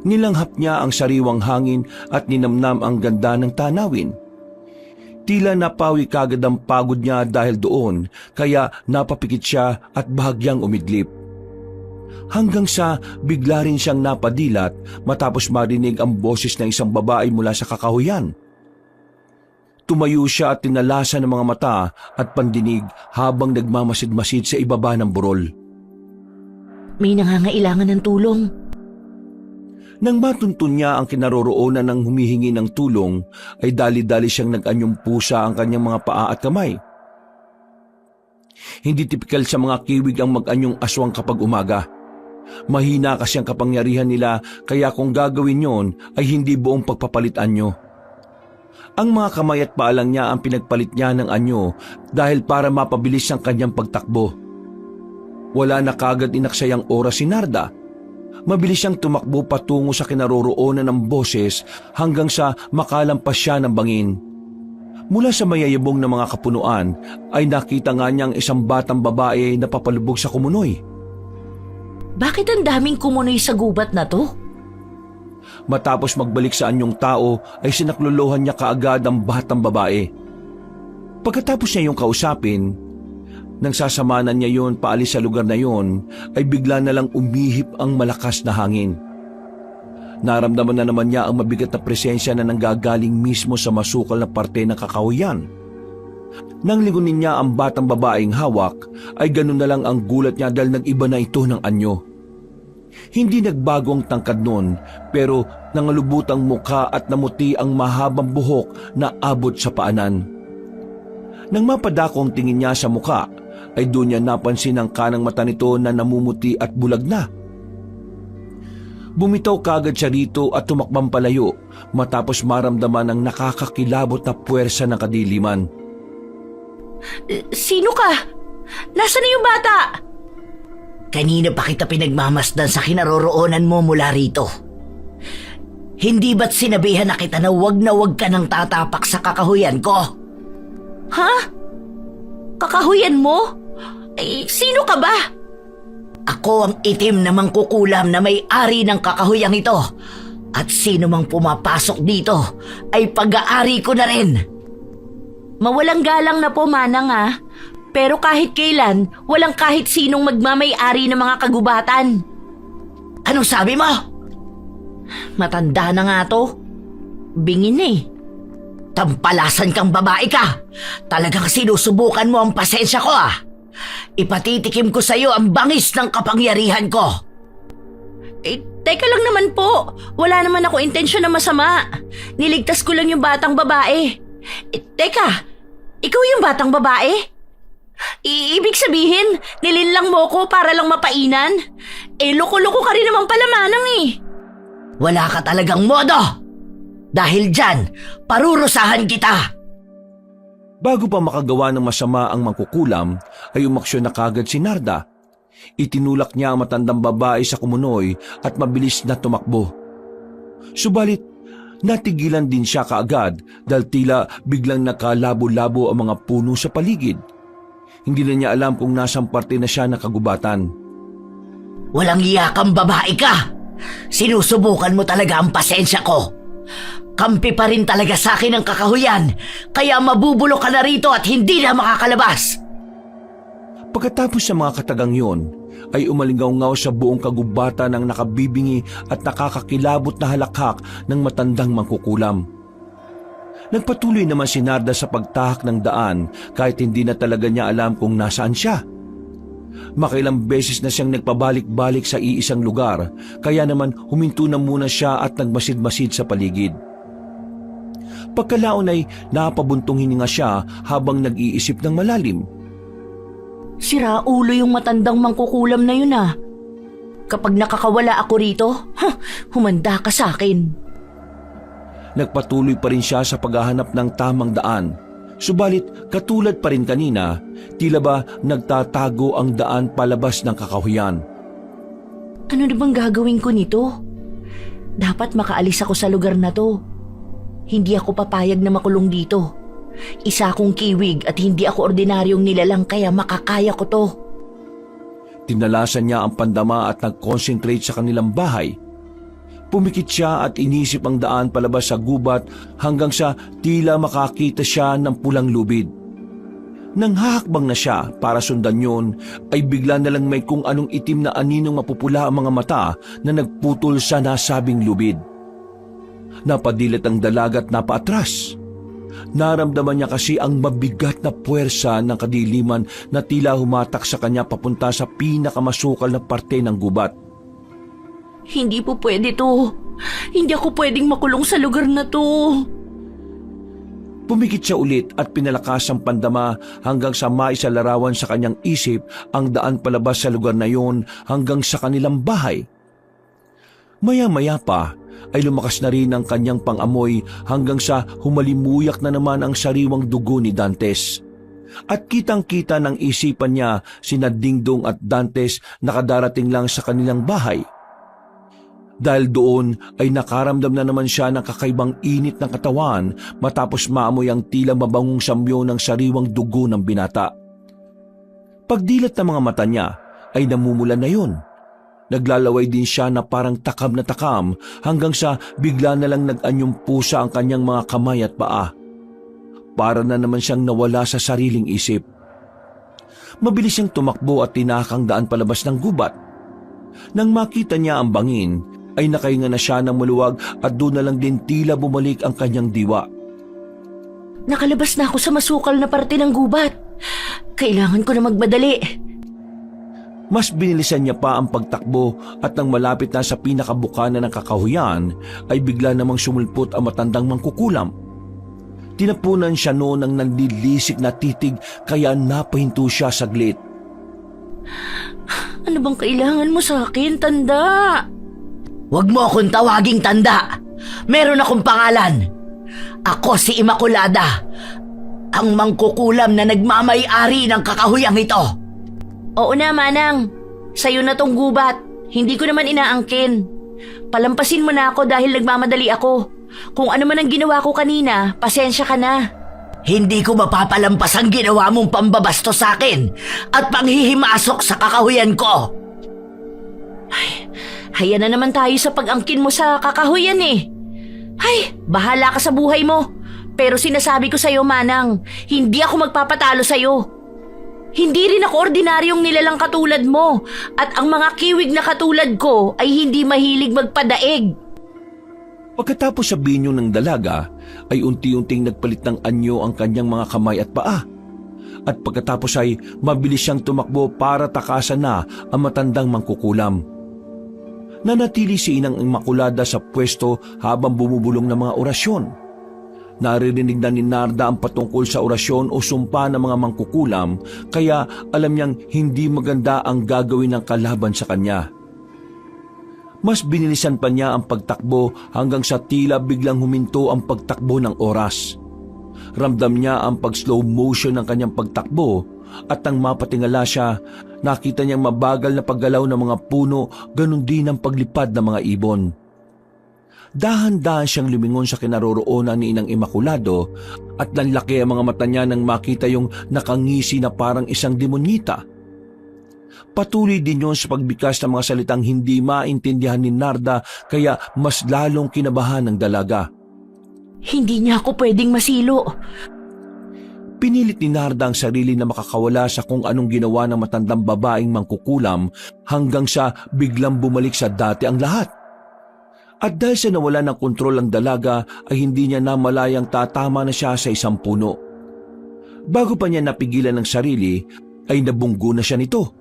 Nilanghap niya ang sariwang hangin at ninamnam ang ganda ng tanawin. Tila napawi kagad ang pagod niya dahil doon, kaya napapikit siya at bahagyang umidlip. Hanggang sa bigla rin siyang napadilat matapos marinig ang boses ng isang babae mula sa kakahuyan. Tumayo siya at tinalasan ng mga mata at pandinig habang nagmamasid-masid sa ibaba ng burol. May nangangailangan ng tulong. Nang matuntun niya ang kinaroroonan ng humihingi ng tulong, ay dali-dali siyang nag-anyong pusa ang kanyang mga paa at kamay. Hindi tipikal sa mga kiwig ang mag-anyong aswang kapag umaga. Mahina kasi ang kapangyarihan nila kaya kung gagawin yon ay hindi buong pagpapalit anyo. Ang mga kamay at paa lang niya ang pinagpalit niya ng anyo dahil para mapabilis ang kanyang pagtakbo. Wala na kagad inaksayang oras si Narda. Mabilis siyang tumakbo patungo sa kinaroroonan ng boses hanggang sa makalampas siya ng bangin. Mula sa mayayabong ng mga kapunuan ay nakita nga niyang isang batang babae na papalubog sa kumunoy. Bakit ang daming kumunoy sa gubat na to? Matapos magbalik sa anyong tao ay sinaklolohan niya kaagad ang batang babae. Pagkatapos niya yung kausapin, Nang sasamanan niya yon paalis sa lugar na yon, ay bigla na lang umihip ang malakas na hangin. Naramdaman na naman niya ang mabigat na presensya na nanggagaling mismo sa masukal na parte ng kakahuyan. Nang lingunin niya ang batang babaeng hawak, ay ganun na lang ang gulat niya dahil nag-iba na ito ng anyo. Hindi nagbago ang tangkad nun, pero nangalubutang mukha at namuti ang mahabang buhok na abot sa paanan. Nang mapadako ang tingin niya sa mukha, ay doon niya napansin ang kanang mata nito na namumuti at bulag na. Bumitaw kagad siya rito at tumakbang palayo matapos maramdaman ang nakakakilabot na puwersa ng kadiliman. Sino ka? Nasaan na yung bata? Kanina pa kita pinagmamasdan sa kinaroroonan mo mula rito. Hindi ba't sinabihan na kita na wag ka nang tatapak sa kakahuyan ko? Ha? Kakahuyan mo? Sino ka ba? Ako ang itim na mangkukulam na may-ari ng kakahuyang ito. At sino mang pumapasok dito ay pag-aari ko na rin. Mawalang galang na po, Manang Pero kahit kailan, walang kahit sinong magmamay-ari ng mga kagubatan. Anong sabi mo? Matanda na nga to. Bingin Tampalasan kang babae ka. Talagang sinusubukan mo ang pasensya ko Ipatitikim ko sa iyo ang bangis ng kapangyarihan ko. Teka lang naman po. Wala naman ako intensyon na masama. Niligtas ko lang yung batang babae. Teka, ikaw yung batang babae? Ibig sabihin, nilinlang mo ko para lang mapainan? Loko-loko ka rin naman pala, Manang Wala ka talagang modo! Dahil dyan, parurusahan kita! Bago pa makagawa ng masama ang mangkukulam, ay umaksyon na kagad si Narda. Itinulak niya ang matandang babae sa kumunoy at mabilis na tumakbo. Subalit, natigilan din siya kaagad dahil tila biglang nakalabo-labo ang mga puno sa paligid. Hindi na niya alam kung nasang parte na siya ng kagubatan. Walang iyakang babae ka! Sinusubukan mo talaga ang pasensya ko. Kampi pa rin talaga sa akin ang kakahuyan, kaya mabubulok ka na rito at hindi na makakalabas. Pagkatapos sa mga katagang yon, ay umalingaw-ngaw sa buong kagubatan ng nakabibingi at nakakakilabot na halakhak ng matandang mangkukulam. Nagpatuloy naman si Narda sa pagtahak ng daan kahit hindi na talaga niya alam kung nasaan siya. Makailang beses na siyang nagpabalik-balik sa iisang lugar, kaya naman huminto na muna siya at nagmasid-masid sa paligid. Pagkalaon ay napabuntong hininga siya habang nag-iisip ng malalim. Sira ulo yung matandang mangkukulam na yun Kapag nakakawala ako rito, humanda ka sa akin. Nagpatuloy pa rin siya sa paghahanap ng tamang daan. Subalit katulad pa rin kanina, tila ba nagtatago ang daan palabas ng kakahuyan. Ano na bang gagawin ko nito? Dapat makaalis ako sa lugar na to. Hindi ako papayag na makulong dito. Isa akong kiwig at hindi ako ordinaryong nilalang kaya makakaya ko to. Tinalasan niya ang pandama at nag-concentrate sa kanilang bahay. Pumikit siya at inisip ang daan palabas sa gubat hanggang sa tila makakita siya ng pulang lubid. Nang hahakbang na siya para sundan yun, ay bigla na lang may kung anong itim na aninong mapupula ang mga mata na nagputol sa nasabing lubid. Napadilat ang dalaga at napaatras. Naramdaman niya kasi ang mabigat na puwersa ng kadiliman na tila humatak sa kanya papunta sa pinakamasukal na parte ng gubat. Hindi po pwede to. Hindi ako pwedeng makulong sa lugar na to. Pumikit siya ulit at pinalakas ang pandama hanggang sa maisalarawan sa kanyang isip ang daan palabas sa lugar na yon hanggang sa kanilang bahay. Maya-maya pa ay lumakas na rin ang kanyang pangamoy hanggang sa humalimuyak na naman ang sariwang dugo ni Dantes. At kitang-kita ng isipan niya sina Dingdong at Dantes nakadarating lang sa kanilang bahay. Dahil doon ay nakaramdam na naman siya ng kakaibang init ng katawan matapos maamoy ang tila mabangong samyo ng sariwang dugo ng binata. Pagdilat ng mga mata niya ay namumulan na yun. Naglalaway din siya na parang takam na takam hanggang sa bigla na lang nag-anyong pusa ang kanyang mga kamay at paa. Para na naman siyang nawala sa sariling isip. Mabilis siyang tumakbo at tinakang daan palabas ng gubat. Nang makita niya ang bangin, ay nakahinga na siya ng maluwag at doon na lang din tila bumalik ang kanyang diwa. Nakalabas na ako sa masukal na parte ng gubat. Kailangan ko na magmadali. Mas binilisan niya pa ang pagtakbo at nang malapit na sa pinakabukanan ng kakahuyan, ay bigla namang sumulpot ang matandang mangkukulam. Tinapunan siya noon ng nanlilisik na titig kaya napahinto siya saglit. Ano bang kailangan mo sa akin, tanda? Huwag mo akong tawaging tanda. Meron akong pangalan. Ako si Immaculada, ang mangkukulam na nagmamay-ari ng kakahuyang ito. Oo na, Manang. Sa'yo na tong gubat. Hindi ko naman inaangkin. Palampasin mo na ako dahil nagmamadali ako. Kung ano man ang ginawa ko kanina, pasensya ka na. Hindi ko mapapalampas ang ginawa mong pambabasto sa akin at panghihimasok sa kakahuyan ko. Haya na naman tayo sa pag-angkin mo sa kakahuyan eh. Ay, bahala ka sa buhay mo. Pero sinasabi ko sa'yo, Manang, hindi ako magpapatalo sa'yo. Hindi rin ako ordinaryong nilalang katulad mo at ang mga kiwig na katulad ko ay hindi mahilig magpadaig. Pagkatapos sabihin niyo ng dalaga, ay unti-unting nagpalit ng anyo ang kanyang mga kamay at paa. At pagkatapos ay mabilis siyang tumakbo para takasan na ang matandang mangkukulam. Nanatili si Inang Immaculada sa pwesto habang bumubulong ng mga orasyon. Naririnig na ni Narda ang patungkol sa orasyon o sumpa ng mga mangkukulam, kaya alam niyang hindi maganda ang gagawin ng kalaban sa kanya. Mas binilisan pa niya ang pagtakbo hanggang sa tila biglang huminto ang pagtakbo ng oras. Ramdam niya ang pag-slow motion ng kanyang pagtakbo at nang mapatingala siya, nakita niyang mabagal na paggalaw ng mga puno, ganun din ang paglipad ng mga ibon. Dahan-dahan siyang lumingon sa kinaroroonan ni Inang Immaculado at nanlaki ang mga mata niya nang makita yung nakangisi na parang isang demonyita. Patuloy din yon sa pagbikas ng mga salitang hindi maintindihan ni Narda kaya mas lalong kinabahan ng dalaga. Hindi niya ako pwedeng masilo. Pinilit ni Narda ang sarili na makakawala sa kung anong ginawa ng matandang babaeng mangkukulam hanggang sa biglang bumalik sa dati ang lahat. At dahil sa nawala ng kontrol ang dalaga ay hindi niya namalayang tatama na siya sa isang puno. Bago pa niya napigilan ng sarili ay nabunggo na siya nito.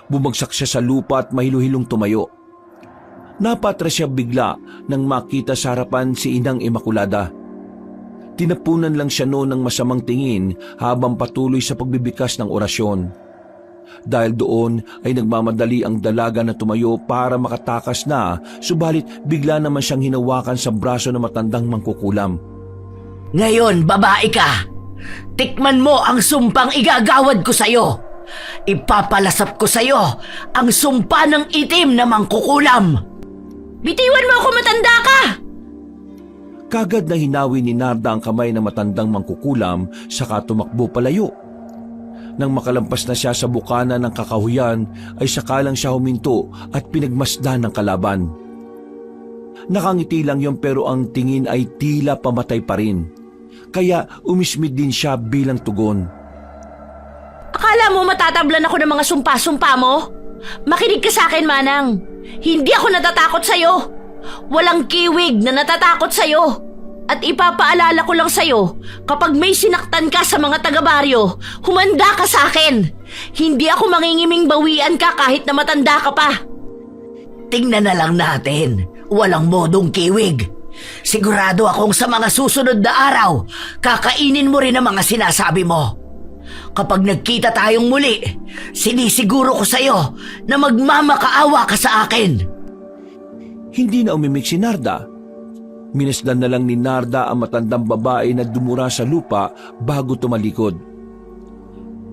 Bumagsak siya sa lupa at mahilo-hilong tumayo. Napatras siya bigla nang makita sa harapan si Inang Immaculada. Tinapunan lang siya noon ng masamang tingin habang patuloy sa pagbibikas ng orasyon. Dahil doon ay nagmamadali ang dalaga na tumayo para makatakas na, subalit bigla naman siyang hinawakan sa braso ng matandang mangkukulam. Ngayon, babae ka. Tikman mo ang sumpang igagawad ko sa'yo. Ipapalasap ko sa'yo ang sumpa ng itim na mangkukulam. Bitiwan mo ako, matanda ka! Kagad na hinawi ni Narda ang kamay ng matandang mangkukulam saka tumakbo palayo. Nang makalampas na siya sa bukana ng kakahuyan ay sakalang siya huminto at pinagmasdan ng kalaban. Nakangiti lang yon pero ang tingin ay tila pamatay pa rin. Kaya umismid din siya bilang tugon. Akala mo matatablan ako ng mga sumpa-sumpa mo? Makinig ka sa akin, Manang. Hindi ako natatakot sa'yo. Walang kiwig na natatakot sa'yo. At ipapaalala ko lang sa'yo, kapag may sinaktan ka sa mga taga-baryo, humanda ka sa akin. Hindi ako mangingiming bawian ka kahit na matanda ka pa. Tingnan na lang natin. Walang modong kiwig. Sigurado akong sa mga susunod na araw, kakainin mo rin ang mga sinasabi mo. Kapag nagkita tayong muli, sinisiguro ko sa'yo na magmamakaawa ka sa akin. Hindi na umimik si Narda. Minasdan na lang ni Narda ang matandang babae na dumura sa lupa bago tumalikod.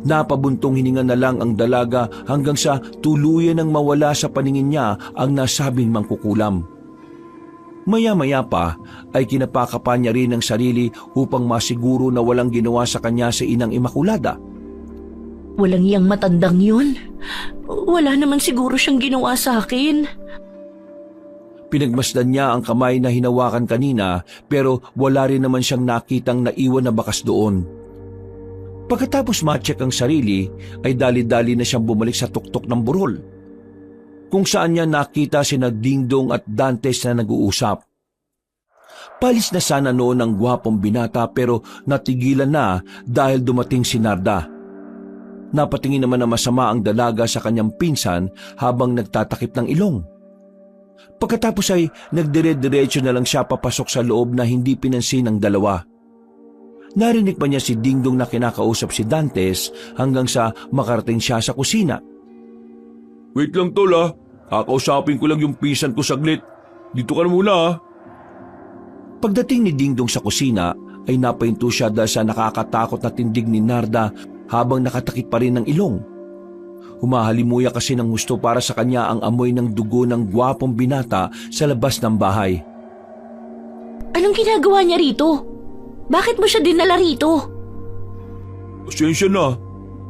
Napabuntong hininga na lang ang dalaga hanggang sa tuluyan ng mawala sa paningin niya ang nasabing mangkukulam. Maya-maya pa ay kinapakapan niya rin ang sarili upang masiguro na walang ginawa sa kanya si Inang Immaculada. Walang iyang matandang yun. Wala naman siguro siyang ginawa sa akin. Pinagmasdan niya ang kamay na hinawakan kanina pero wala rin naman siyang nakitang naiwan na bakas doon. Pagkatapos ma-check ang sarili, ay dali-dali na siyang bumalik sa tuktok ng burol, kung saan niya nakita sina Dingdong at Dantes na nag-uusap. Palis na sana noon ang gwapong binata pero natigilan na dahil dumating si Narda. Napatingin naman na masama ang dalaga sa kanyang pinsan habang nagtatakip ng ilong. Pagkatapos ay nagdire-diretso na lang siya papasok sa loob na hindi pinansin ng dalawa. Narinig pa niya si Dingdong na kinakausap si Dantes hanggang sa makarating siya sa kusina. Wait lang tol ha. Kakausapin ko lang yung pinsan ko saglit. Dito ka na muna ha. Pagdating ni Dingdong sa kusina ay napahinto siya dahil sa nakakatakot na tindig ni Narda habang nakatakip pa rin ng ilong. Humahalimuya kasi ng gusto para sa kanya ang amoy ng dugo ng gwapong binata sa labas ng bahay. Anong ginagawa niya rito? Bakit mo siya dinala rito? Pasensya na.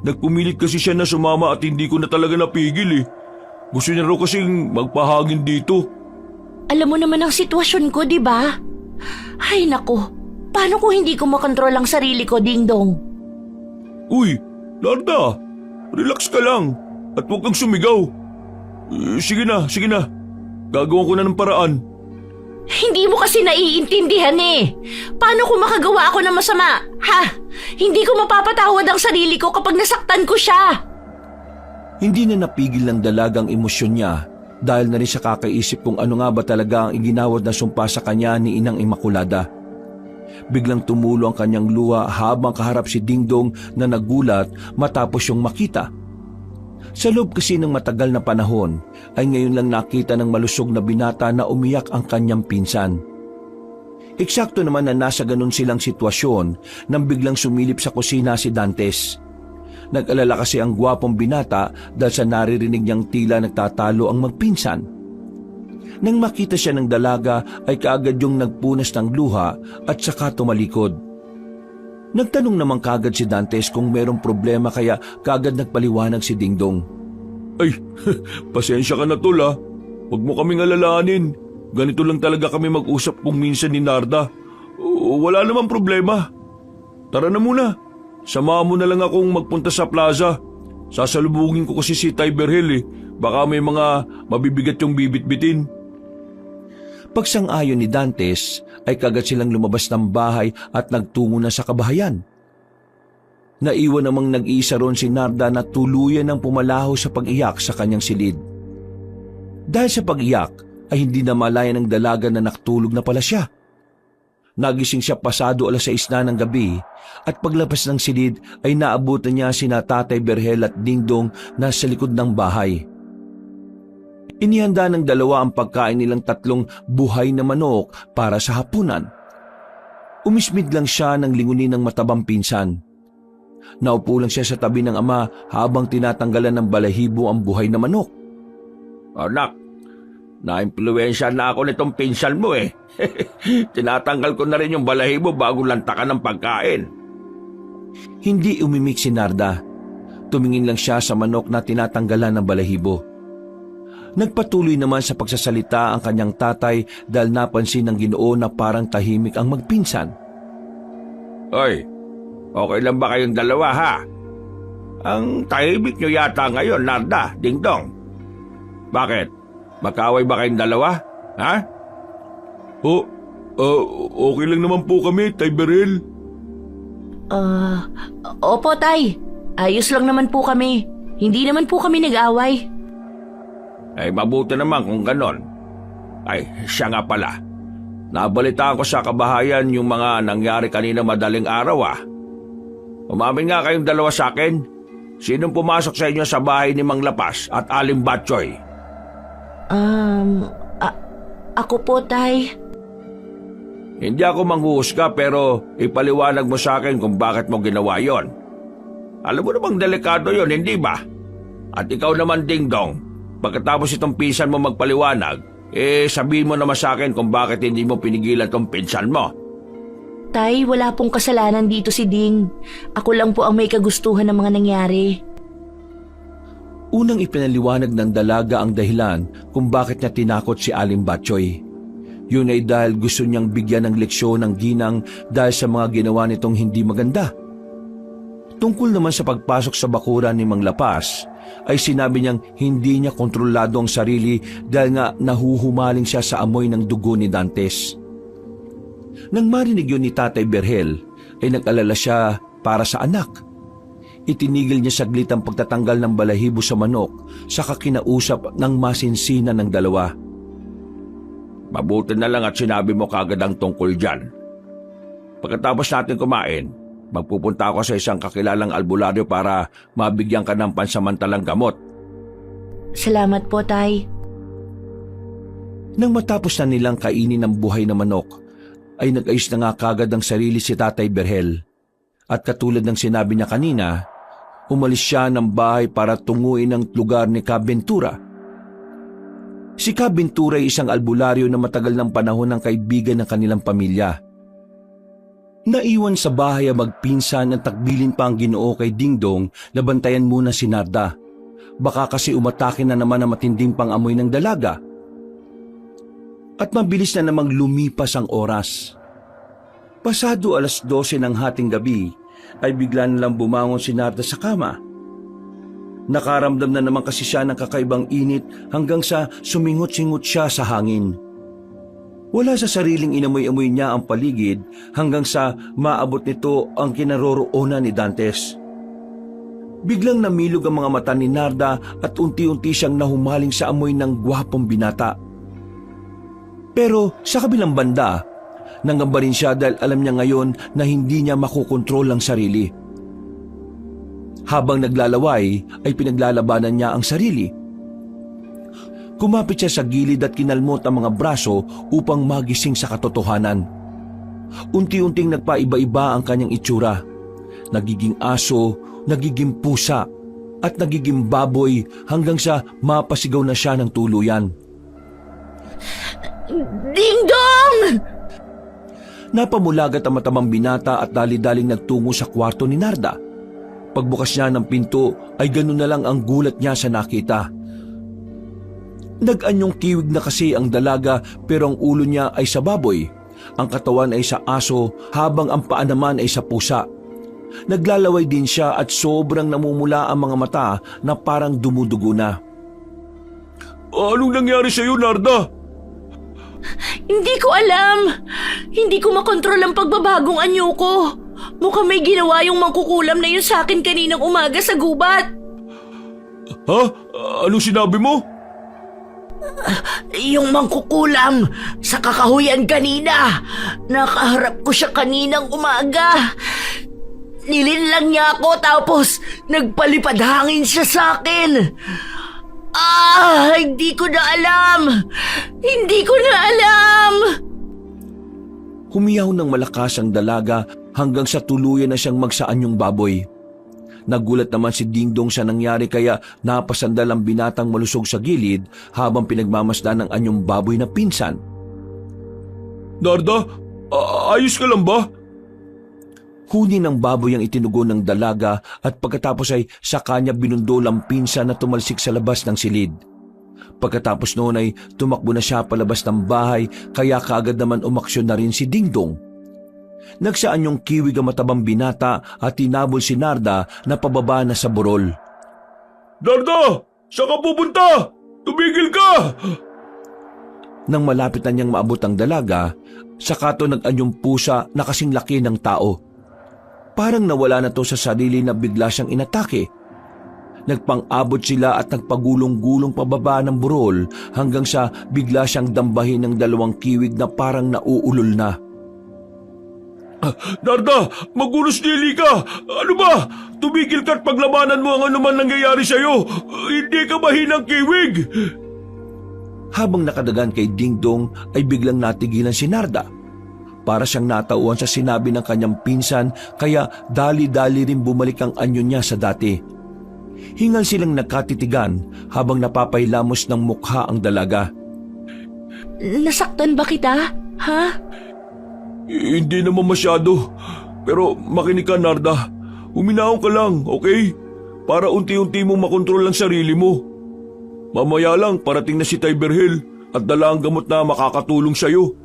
Nagpumilit kasi siya na sumama at hindi ko na talaga napigil eh. Gusto niya raw kasing magpahagin dito. Alam mo naman ang sitwasyon ko, di ba? Ay nako, paano kung hindi ko makontrol ang sarili ko, Dingdong? Uy, Narda, relax ka lang at huwag kang sumigaw. Sige na. Gagawa ko na ng paraan. Hindi mo kasi naiintindihan eh. Paano kung makagawa ako ng masama? Ha? Hindi ko mapapatawad ang sarili ko kapag nasaktan ko siya. Hindi na napigil ng dalagang emosyon niya dahil na rin siya kakaisip kung ano nga ba talaga ang iginawad na sumpa sa kanya ni Inang Immaculada. Biglang tumulo ang kanyang luha habang kaharap si Dingdong na nagulat matapos yung makita. Sa loob kasi ng matagal na panahon ay ngayon lang nakita ng malusog na binata na umiyak ang kanyang pinsan. Eksakto naman na nasa ganun silang sitwasyon nang biglang sumilip sa kusina si Dantes. Nag-alala kasi ang gwapong binata dahil sa naririnig niyang tila nagtatalo ang magpinsan. Nang makita siya ng dalaga ay kaagad yung nagpunas ng luha at saka tumalikod. Nagtanong naman kaagad si Dantes kung merong problema kaya kaagad nagpaliwanag si Dingdong. Ay, pasensya ka na tol ha. Huwag mo kaming alalahanin. Ganito lang talaga kami mag-usap kung minsan ni Narda. Wala namang problema. Tara na muna. Samahan mo na lang akong magpunta sa plaza. Sasalubungin ko kasi si Tiberhill eh. Baka may mga mabibigat yung bibit-bitin. Pagsang-ayon ni Dantes ay kagad silang lumabas ng bahay at nagtungo na sa kabahayan. Naiwan namang nag-iisa ron si Narda na tuluyan ng pumalaho sa pag-iyak sa kanyang silid. Dahil sa pag-iyak ay hindi na malaya ng dalaga na nakatulog na pala siya. Nagising siya pasado 6:00 na ng gabi at paglabas ng silid ay naabutan niya sina Tatay Berhel at Dingdong na sa likod ng bahay. Inihanda ng dalawa ang pagkain nilang 3 buhay na manok para sa hapunan. Umismid lang siya ng lingunin ng matabang pinsan. Naupo lang siya sa tabi ng ama habang tinatanggalan ng balahibo ang buhay na manok. Anak, na-impluwensya na ako nitong pinsan mo eh. Tinatanggal ko na rin yung balahibo bago lantakan ng pagkain. Hindi umimik si Narda. Tumingin lang siya sa manok na tinatanggalan ng balahibo. Nagpatuloy naman sa pagsasalita ang kanyang tatay dahil napansin ng Ginoo na parang tahimik ang magpinsan. Hoy, okay lang ba kayong dalawa ha? Ang tahimik nyo yata ngayon, Narda, Dingdong. Bakit? Magkaaway ba kayong dalawa? Ha? Okay lang naman po kami, Tiberhill. Opo, Tay. Ayos lang naman po kami. Hindi naman po kami nag-away. Ay, mabuti naman kung ganon. Ay, siya nga pala. Nabalitaan ko sa kabahayan yung mga nangyari kanina madaling araw ah. Umamin nga kayong dalawa sa akin. Sinong pumasok sa inyo sa bahay ni Mang Lapas at Aling Batchoy? Ako po, Tay. Hindi ako manghuhusga pero ipaliwanag mo sa akin kung bakit mo ginawa yon. Alam mo namang delikado yon, hindi ba? At ikaw naman, Dingdong, pagkatapos itong pinsan mo magpaliwanag, sabihin mo naman sa akin kung bakit hindi mo pinigilan tong pinsan mo. Tay, wala pong kasalanan dito si Ding. Ako lang po ang may kagustuhan ng mga nangyari. Unang ipinaliwanag ng dalaga ang dahilan kung bakit niya tinakot si Aling Batchoy. Yun ay dahil gusto niyang bigyan ng leksyon ng ginang dahil sa mga ginawa nitong hindi maganda. Tungkol naman sa pagpasok sa bakuran ni Mang Lapas, ay sinabi niyang hindi niya kontrolado ang sarili dahil nga nahuhumaling siya sa amoy ng dugo ni Dantes. Nang marinig yun ni Tatay Berhel, ay nag-alala siya para sa anak. Itinigil niya saglit ang pagtatanggal ng balahibo sa manok sa kinausap ng masinsina ng dalawa. Mabuti na lang at sinabi mo kagad ang tungkol dyan. Pagkatapos natin kumain, magpupunta ako sa isang kakilalang albularyo para mabigyan ka ng pansamantalang gamot. Salamat po, Tay. Nang matapos na nilang kainin ang buhay na manok, ay nag-ayos na nga kagad ang sarili si Tatay Berhel. At katulad ng sinabi niya kanina, umalis siya ng bahay para tunguin ang lugar ni Cabentura. Si Cabentura ay isang albularyo na matagal ng panahon ng kaibigan ng kanilang pamilya. Naiwan sa bahay ang magpinsan at takbilin pa ang Ginoo kay Dingdong na bantayan muna si Narda. Baka kasi umatake na naman ang matinding pangamoy ng dalaga. At mabilis na namang lumipas ang oras. Pasado 12:00 ng hating gabi ay bigla na lang bumangon si Narda sa kama. Nakaramdam na naman kasi siya ng kakaibang init hanggang sa sumingot-singot siya sa hangin. Wala sa sariling inamoy-amoy niya ang paligid hanggang sa maabot nito ang kinaroroonan ni Dantes. Biglang namilog ang mga mata ni Narda at unti-unti siyang nahumaling sa amoy ng gwapong binata. Pero sa kabilang banda, nangamba rin siya dahil alam niya ngayon na hindi niya makukontrol ang sarili. Habang naglalaway ay pinaglalabanan niya ang sarili. Kumapit siya sa gilid at kinalmot ang mga braso upang magising sa katotohanan. Unti-unting nagpaiba-iba ang kanyang itsura. Nagiging aso, nagiging pusa, at nagiging baboy hanggang sa mapasigaw na siya ng tuluyan. Ding-dong! Napamulagat ang matamang binata at dali-daling nagtungo sa kwarto ni Narda. Pagbukas niya ng pinto ay ganun na lang ang gulat niya sa nakita. Nag-anyong kiwig na kasi ang dalaga pero ang ulo niya ay sa baboy, ang katawan ay sa aso habang ang paa naman ay sa pusa. Naglalaway din siya at sobrang namumula ang mga mata na parang dumudugo na. Anong nangyari sa iyo, Narda? Hindi ko alam. Hindi ko makontrol ang pagbabagong anyo ko. Mukhang may ginawa yung mangkukulam na yun sa akin kaninang umaga sa gubat. Ha? Anong sinabi mo? Yung mangkukulam sa kakahuyan kanina. Nakaharap ko siya kaninang umaga. Nilinlang niya ako tapos nagpalipad hangin siya sa akin. Hindi ko na alam. Hindi ko na alam. Humiyaw ng malakas ang dalaga hanggang sa tuluyan na siyang magsaan yung baboy. Nagulat naman si Dingdong sa nangyari kaya napasandal ang binatang malusog sa gilid habang pinagmamasdan ng anyong baboy na pinsan. Narda, ayos ka lang ba? Huni ng baboy ang itinugon ng dalaga at pagkatapos ay sa kanya binundol ang pinsan na tumalsik sa labas ng silid. Pagkatapos noon ay tumakbo na siya palabas ng bahay kaya kaagad naman umaksyon na rin si Dingdong. Nagsaan yung kiwig ang matabang binata at tinabol si Narda na pababa na sa burol. Narda! Saan ka pupunta? Tumigil ka! Nang malapit na niyang maabot ang dalaga, saka to nag-anyong pusa na kasing laki ng tao. Parang nawala na to sa sarili na bigla siyang inatake. Nagpang-abot sila at nagpagulong-gulong pababa ng burol hanggang sa bigla siyang dambahin ng dalawang kiwig na parang nauulol na. Narda, magulos dili ka! Ano ba? Tumigil ka at paglabanan mo ang anuman nangyayari sa'yo! Hindi ka mahinang kiwig! Habang nakadagan kay Dingdong ay biglang natigilan si Narda. Para siyang natauhan sa sinabi ng kanyang pinsan kaya dali-dali rin bumalik ang anyo niya sa dati. Hingal silang nakatitigan habang napapahilamos ng mukha ang dalaga. Nasaktan ba kita? Ha? Hindi naman masyado. Pero makinig ka, Narda. Huminaon ka lang, okay? Para unti-unti mong makontrol ang sarili mo. Mamaya lang parating na si Tiberhill at dala ang gamot na makakatulong sa'yo.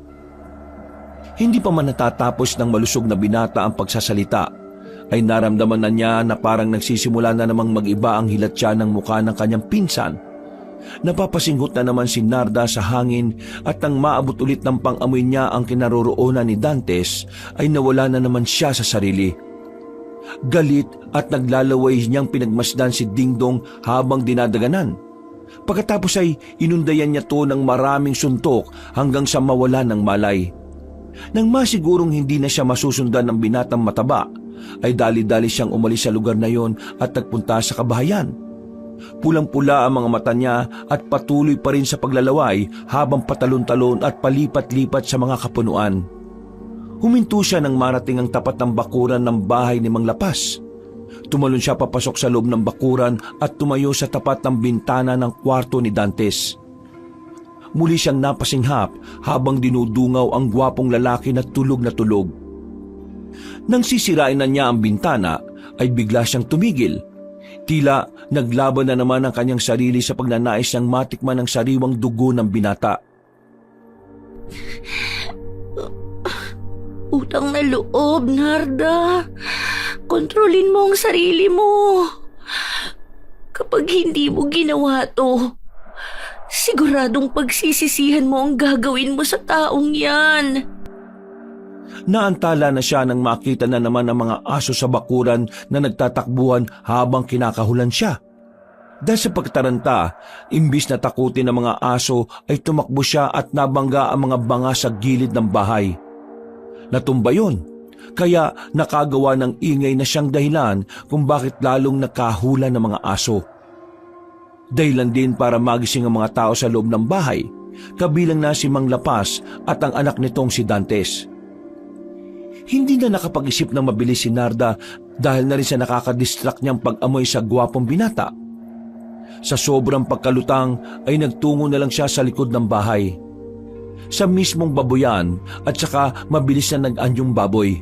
Hindi pa man natatapos ng malusog na binata ang pagsasalita ay naramdaman na niya na parang nagsisimula na namang mag-iba ang hilatya ng mukha ng kanyang pinsan. Napapasinggot na naman si Narda sa hangin at nang maabot ulit ng pang-amoy niya ang kinaroroonan ni Dantes ay nawala na naman siya sa sarili. Galit at naglalaway niyang pinagmasdan si Dingdong habang dinadaganan. Pagkatapos ay inundayan niya to ng maraming suntok hanggang sa mawala ng malay. Nang masigurong hindi na siya masusundan ng binatang mataba, ay dali-dali siyang umalis sa lugar na yon at nagpunta sa kabahayan. Pulang-pula ang mga mata niya at patuloy pa rin sa paglalaway habang patalon-talon at palipat-lipat sa mga kapunuan. Huminto siya nang marating ang tapat ng bakuran ng bahay ni Mang Lapas. Tumalon siya papasok sa loob ng bakuran at tumayo sa tapat ng bintana ng kwarto ni Dantes. Muli siyang napasinghap habang dinudungaw ang gwapong lalaki na tulog. Nang sisirain na niya ang bintana, ay bigla siyang tumigil. Tila naglaban na naman ang kanyang sarili sa pagnanais niyang matikman ang sariwang dugo ng binata. Utang na loob, Narda. Kontrolin mo ang sarili mo. Kapag hindi mo ginawa to, siguradong pagsisisihan mo ang gagawin mo sa taong yan. Naantala na siya nang makita na naman ang mga aso sa bakuran na nagtatakbuhan habang kinakahulan siya. Dahil sa pagtaranta, imbis na takutin ng mga aso ay tumakbo siya at nabangga ang mga banga sa gilid ng bahay. Natumba yun, kaya nakagawa ng ingay na siyang dahilan kung bakit lalong nakahula ng mga aso. Dahilan din para magising ang mga tao sa loob ng bahay, kabilang na si Mang Lapas at ang anak nitong si Dantes. Hindi na nakapag-isip ng mabilis si Narda dahil na rin sa nakakadistract niyang pag-amoy sa gwapong binata. Sa sobrang pagkalutang ay nagtungo na lang siya sa likod ng bahay. Sa mismong baboyan at saka mabilis na nag-anyong baboy.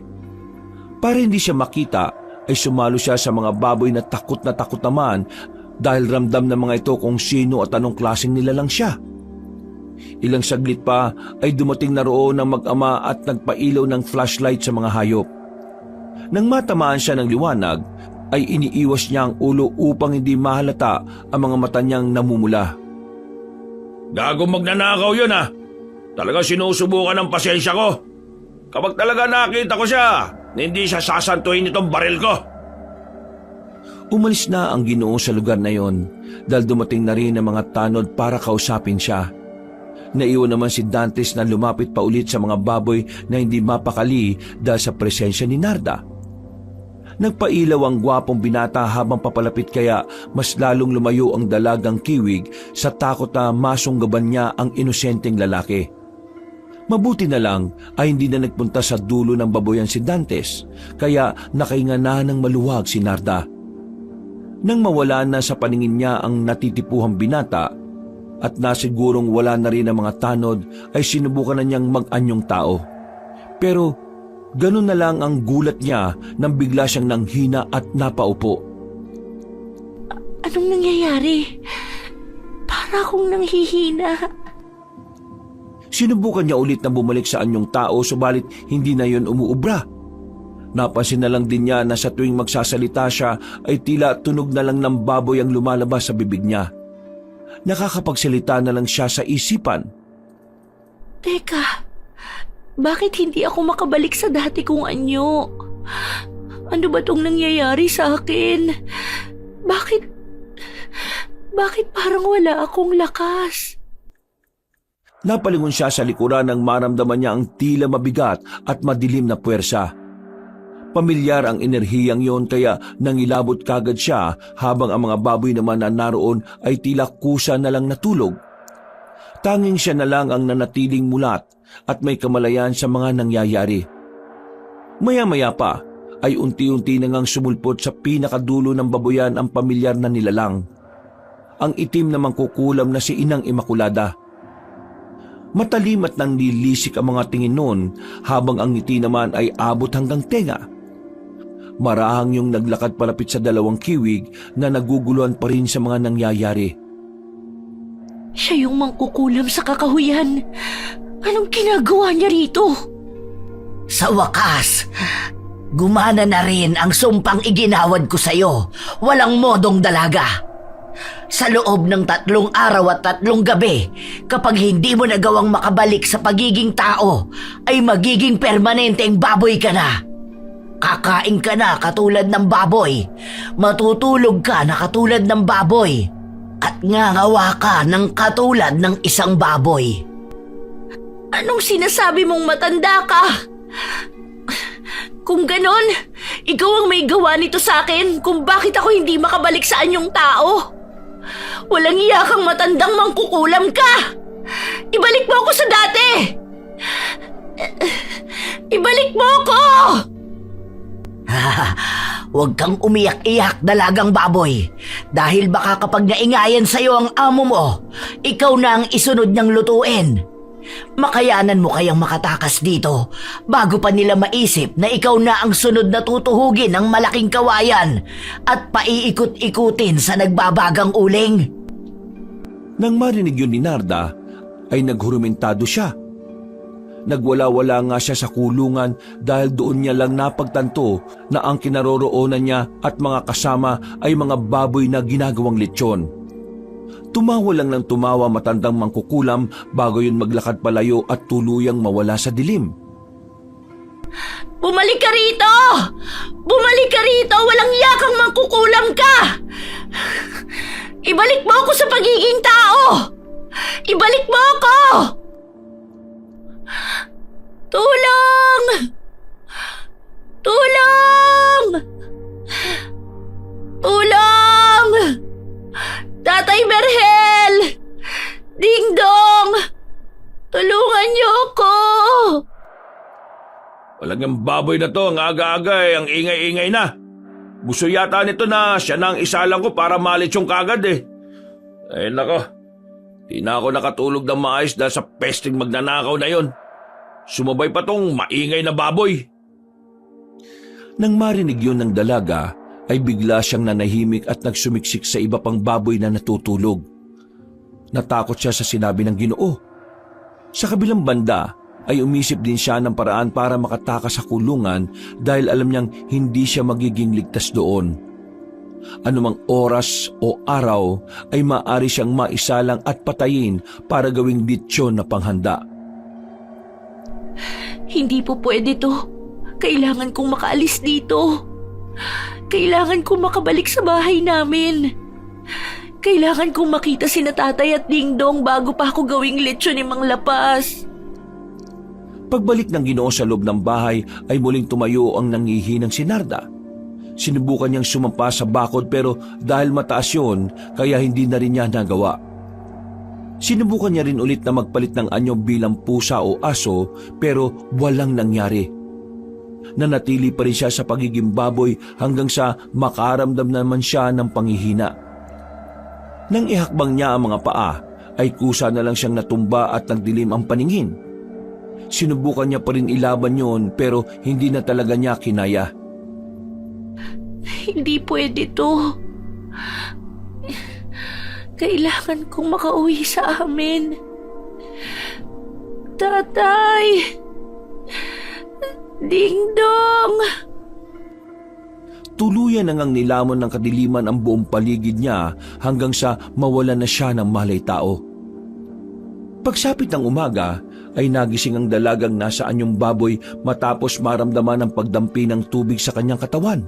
Para hindi siya makita ay sumalo siya sa mga baboy na takot naman dahil ramdam ng mga ito kung sino at anong klaseng nilalang siya. Ilang saglit pa ay dumating na roon ang mag-ama at nagpailaw ng flashlight sa mga hayop. Nang matamaan siya ng liwanag, ay iniiwas niya ang ulo upang hindi mahalata ang mga mata niyang namumula. Gago magnanakaw yun ah! Talagang sinusubukan ng pasensya ko. Kapag talaga nakita ko siya, hindi siya sasantuin itong baril ko. Umalis na ang Ginoo sa lugar na yon dahil dumating na rin ang mga tanod para kausapin siya. Naiwan naman si Dantes na lumapit pa ulit sa mga baboy na hindi mapakali dahil sa presensya ni Narda. Nagpailaw ang gwapong binata habang papalapit kaya mas lalong lumayo ang dalagang kiwig sa takot na masunggaban niya ang inosenteng lalaki. Mabuti na lang ay hindi na nagpunta sa dulo ng baboyan si Dantes kaya nakahinga na ng maluwag si Narda. Nang mawala na sa paningin niya ang natitipuhang binata, at nasigurong wala na rin ang mga tanod ay sinubukan na niyang mag-anyong tao. Pero ganun na lang ang gulat niya nang bigla siyang nanghina at napaupo. Anong nangyayari? Para akong nanghihina. Sinubukan niya ulit na bumalik sa anyong tao subalit hindi na yon umuubra. Napansin na lang din niya na sa tuwing magsasalita siya ay tila tunog na lang ng baboy ang lumalabas sa bibig niya. Nakakapagsalita na lang siya sa isipan. Teka, bakit hindi ako makabalik sa dati kong anyo? Ano ba tong nangyayari sa akin? Bakit parang wala akong lakas? Napalingon siya sa likuran nang maramdaman niya ang tila mabigat at madilim na puwersa. Pamilyar ang enerhiyang yon kaya nangilabot kagad siya habang ang mga baboy naman na naroon ay tila kusa na lang natulog. Tanging siya na lang ang nanatiling mulat at may kamalayan sa mga nangyayari. Maya-maya pa ay unti-unti na ngang sumulpot sa pinakadulo ng baboyan ang pamilyar na nilalang. Ang itim na mangkukulam na si Inang Imakulada. Matalim at nanlilisik ang mga tingin noon habang ang ngiti naman ay abot hanggang tenga. Marahang yung naglakad palapit sa dalawang kiwig na naguguluhan pa rin sa mga nangyayari. Siya yung mangkukulam sa kakahuyan. Anong ginagawa niya rito? Sa wakas, Gumana na rin ang sumpang iginawad ko sa'yo. Walang modong dalaga. Sa loob ng 3 araw at 3 gabi, kapag hindi mo nagawang makabalik sa pagiging tao, ay magiging permanenteng baboy ka na. Kakain ka na katulad ng baboy. Matutulog ka na katulad ng baboy. At ngangawa ka ng katulad ng isang baboy. Anong sinasabi mong matanda ka? Kung ganon, ikaw ang may gawa nito sa akin kung bakit ako hindi makabalik sa anyong tao. Walang iya kang matandang mangkukulam ka! Ibalik mo ako sa dati! Ibalik mo ako! Huwag kang umiyak-iyak, dalagang baboy. Dahil baka kapag naingayan sa'yo ang amo mo, ikaw na ang isunod niyang lutuin. Makayanan mo kayang makatakas dito bago pa nila maisip na ikaw na ang sunod na tutuhugin ng malaking kawayan at paiikot-ikutin sa nagbabagang uling. Nang marinig yun ni Narda, ay naghurumentado siya. Nagwala-wala nga siya sa kulungan dahil doon niya lang napagtanto na ang kinaroroonan niya at mga kasama ay mga baboy na ginagawang lechon. Tumawa lang ng tumawa matandang mangkukulam bago yun maglakad palayo at tuluyang mawala sa dilim. Bumalik ka rito! Bumalik ka rito! Walang yakang mangkukulam ka! Ibalik mo ako sa pagiging tao! Ibalik mo ako! Tulong! Tulong! Tulong! Tatay Berhel! Ding Dong! Tulungan niyo ako! Walang yung baboy na to, ang aga-aga ang ingay-ingay na. Gusto yata nito na siya na ang isalang ko para malitsong kagad eh. Ay nako, di na ako nakatulog ng maayos dahil sa pesting magnanakaw na yon. Sumabay pa tong maingay na baboy. Nang marinig yun ng dalaga, ay bigla siyang nanahimik at nagsumiksik sa iba pang baboy na natutulog. Natakot siya sa sinabi ng Ginoo. Sa kabilang banda ay umisip din siya ng paraan para makatakas sa kulungan dahil alam niyang hindi siya magiging ligtas doon. Anumang oras o araw ay maaari siyang maisalang at patayin para gawing litsyon na panghanda. Hindi po pwede to. Kailangan kong makaalis dito. Kailangan kong makabalik sa bahay namin. Kailangan kong makita sina tatay at dingdong bago pa ako gawing lechon ni Mang Lapas. Pagbalik ng Ginoo sa loob ng bahay ay muling tumayo ang nangihinang si Narda. Sinubukan niyang sumampa sa bakod pero dahil mataas yun, kaya hindi na rin niya nagawa. Sinubukan niya rin ulit na magpalit ng anyo bilang pusa o aso pero walang nangyari. Nanatili pa rin siya sa pagiging baboy hanggang sa makaramdam naman siya ng panghihina. Nang ihakbang niya ang mga paa, ay kusa na lang siyang natumba at nagdilim ang paningin. Sinubukan niya pa rin ilaban yon pero hindi na talaga niya kinaya. Hindi pwede to. Kailangan kong makauwi sa amin. Tatay! Dingdong! Tuluyan na ngang nilamon ng kadiliman ang buong paligid niya hanggang sa mawalan na siya ng malay tao. Pagsapit ng umaga ay nagising ang dalagang nasa anyong baboy matapos maramdaman ang pagdampi ng tubig sa kanyang katawan.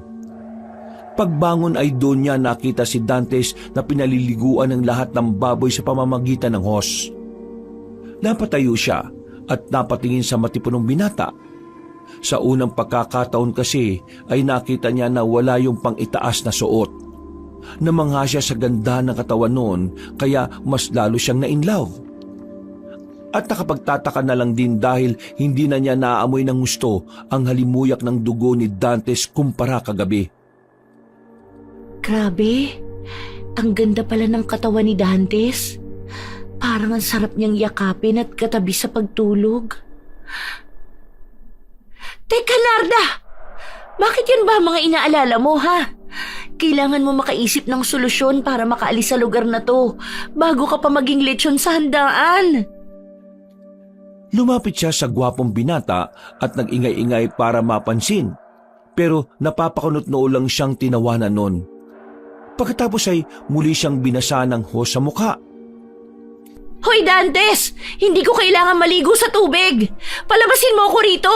Pagbangon ay doon niya nakita si Dantes na pinaliliguan ng lahat ng baboy sa pamamagitan ng hose. Napatayo siya at napatingin sa matipunong binata. Sa unang pagkakataon kasi ay nakita niya na wala yung pang-itaas na suot. Namangha siya sa ganda ng katawan noon kaya mas lalo siyang na-inlove. At nakapagtataka na lang din dahil hindi na niya naamoy ng gusto ang halimuyak ng dugo ni Dantes kumpara kagabi. Grabe, ang ganda pala ng katawan ni Dantes. Parang ang sarap niyang yakapin at katabi sa pagtulog. Teka, Narda! Bakit yan ba mga inaalala mo, ha? Kailangan mo makaisip ng solusyon para makaalis sa lugar na to bago ka pa maging lechon sa handaan. Lumapit siya sa gwapong binata at nag-ingay-ingay para mapansin. pero napapakunot noo lang siyang tinawanan nun. Pagkatapos ay muli siyang binasa ng hose sa mukha. Hoy Dantes! Hindi ko kailangan maligo sa tubig! Palabasin mo ako rito!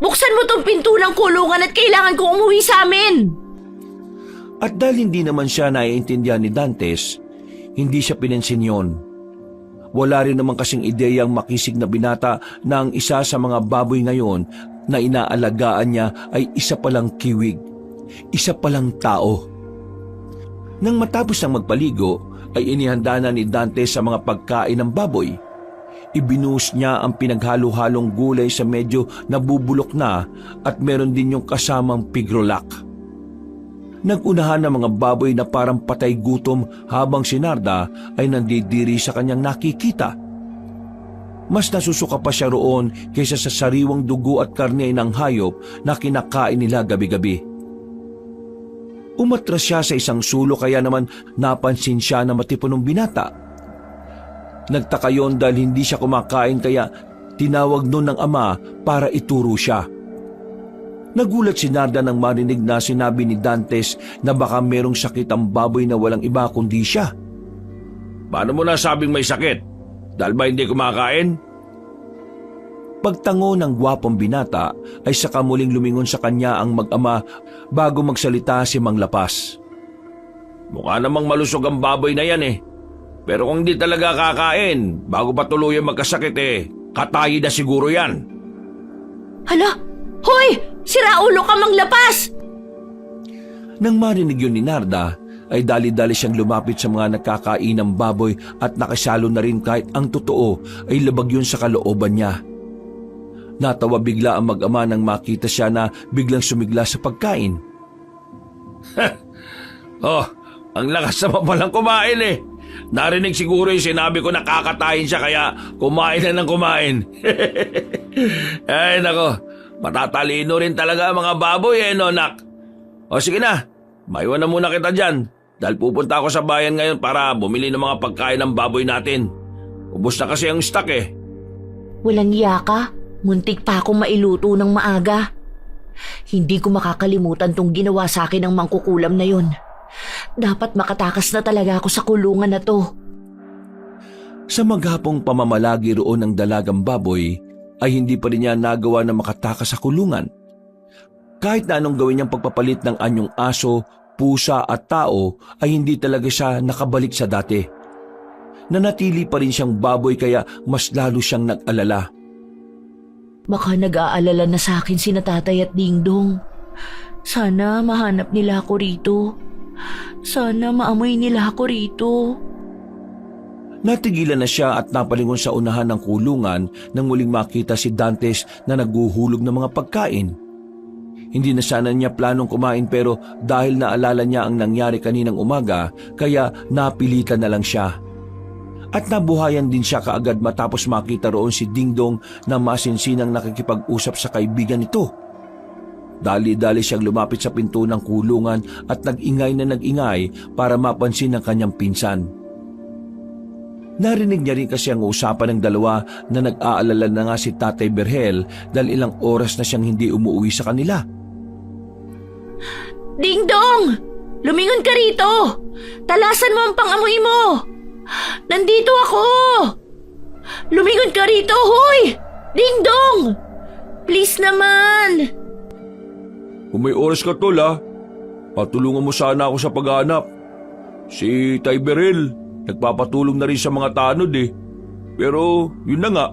Buksan mo tong pinto ng kulungan at kailangan kong umuwi sa amin! At dahil hindi naman siya naiintindihan ni Dantes, hindi siya pinansin yon. Wala rin naman kasing ideyang makisig na binata na ang isa sa mga baboy ngayon na inaalagaan niya ay isa palang kiwig, isa palang tao. Nang matapos ng magpaligo, ay inihanda na ni Dante sa mga pagkain ng baboy. Ibinuhos niya ang pinaghalo-halong gulay sa medyo nabubulok na at meron din yung kasamang pigrolak. Nagunahan ng mga baboy na parang patay gutom habang si Narda ay nandidiri sa kanyang nakikita. Mas nasusuka pa siya roon kaysa sa sariwang dugo at karne ng hayop na kinakain nila gabi-gabi. Umatras siya sa isang sulo kaya naman napansin siya na matipunong binata. Nagtaka yon dahil hindi siya kumakain kaya tinawag nun ng ama para ituro siya. Nagulat si Narda nang marinig na sinabi ni Dantes na baka merong sakit ang baboy na walang iba kundi siya. Paano mo nasabing may sakit? Dahil ba hindi kumakain? Pagtango ng gwapong binata ay saka muling lumingon sa kanya ang mag-ama bago magsalita si Mang Lapas. Mukha namang malusog ang baboy na yan eh. Pero kung hindi talaga kakain, bago pa tuluyan magkasakit katayi na siguro yan. Hala! Hoy! Sira ulo ka, Mang Lapas! Nang marinig yun ni Narda, ay dali-dali siyang lumapit sa mga nakakain ng baboy at nakasalo na rin kahit ang totoo ay labag yun sa kalooban niya. Natawa bigla ang mag-ama nang makita siya na biglang sumigla sa pagkain. Oh, ang lakas naman palang kumain eh. Narinig siguro yung sinabi ko na kakatayin siya kaya kumain na ng kumain. Ay nako, matatalino rin talaga ang mga baboy no, nak. O sige na, maiwan na muna kita dyan. Dahil pupunta ako sa bayan ngayon para bumili ng mga pagkain ng baboy natin. Ubus na kasi ang stock eh. Walang iya ka. Muntik pa akong mailuto ng maaga. Hindi ko makakalimutan tong ginawa sa akin ng mangkukulam na yon. Dapat makatakas na talaga ako sa kulungan na to. Sa maghapong pamamalagi roon ng dalagang baboy, ay hindi pa rin niya nagawa na makatakas sa kulungan. Kahit na anong gawin niyang pagpapalit ng anyong aso, pusa at tao, ay hindi talaga siya nakabalik sa dati. Nanatili pa rin siyang baboy kaya mas lalo siyang nag-alala. Baka nag-aalala na sa akin sina Tatay at Dingdong. Sana mahanap nila ako rito. Sana maamoy nila ako rito. Natigilan na siya at napalingon sa unahan ng kulungan nang muling makita si Dantes na naghuhulog ng mga pagkain. Hindi na sana niya planong kumain pero dahil naalala niya ang nangyari kaninang umaga kaya napilitan na lang siya. At nabuhayan din siya kaagad matapos makita roon si Dingdong na masinsinang nakikipag-usap sa kaibigan nito. Dali-dali siyang lumapit sa pinto ng kulungan at nag-ingay na nag-ingay para mapansin ang kanyang pinsan. Narinig niya rin kasi ang usapan ng dalawa na nag-aalala na nga si Tatay Berhel dahil ilang oras na siyang hindi umuwi sa kanila. Dingdong! Lumingon ka rito! Talasan mo ang pangamoy mo! Nandito ako! Lumingon ka rito, hoy! Dingdong! Please naman! Kung may oras ka tol patulungan mo sana ako sa paghanap. Si Tay Berel, nagpapatulong na rin sa mga tanod eh. Pero yun na nga,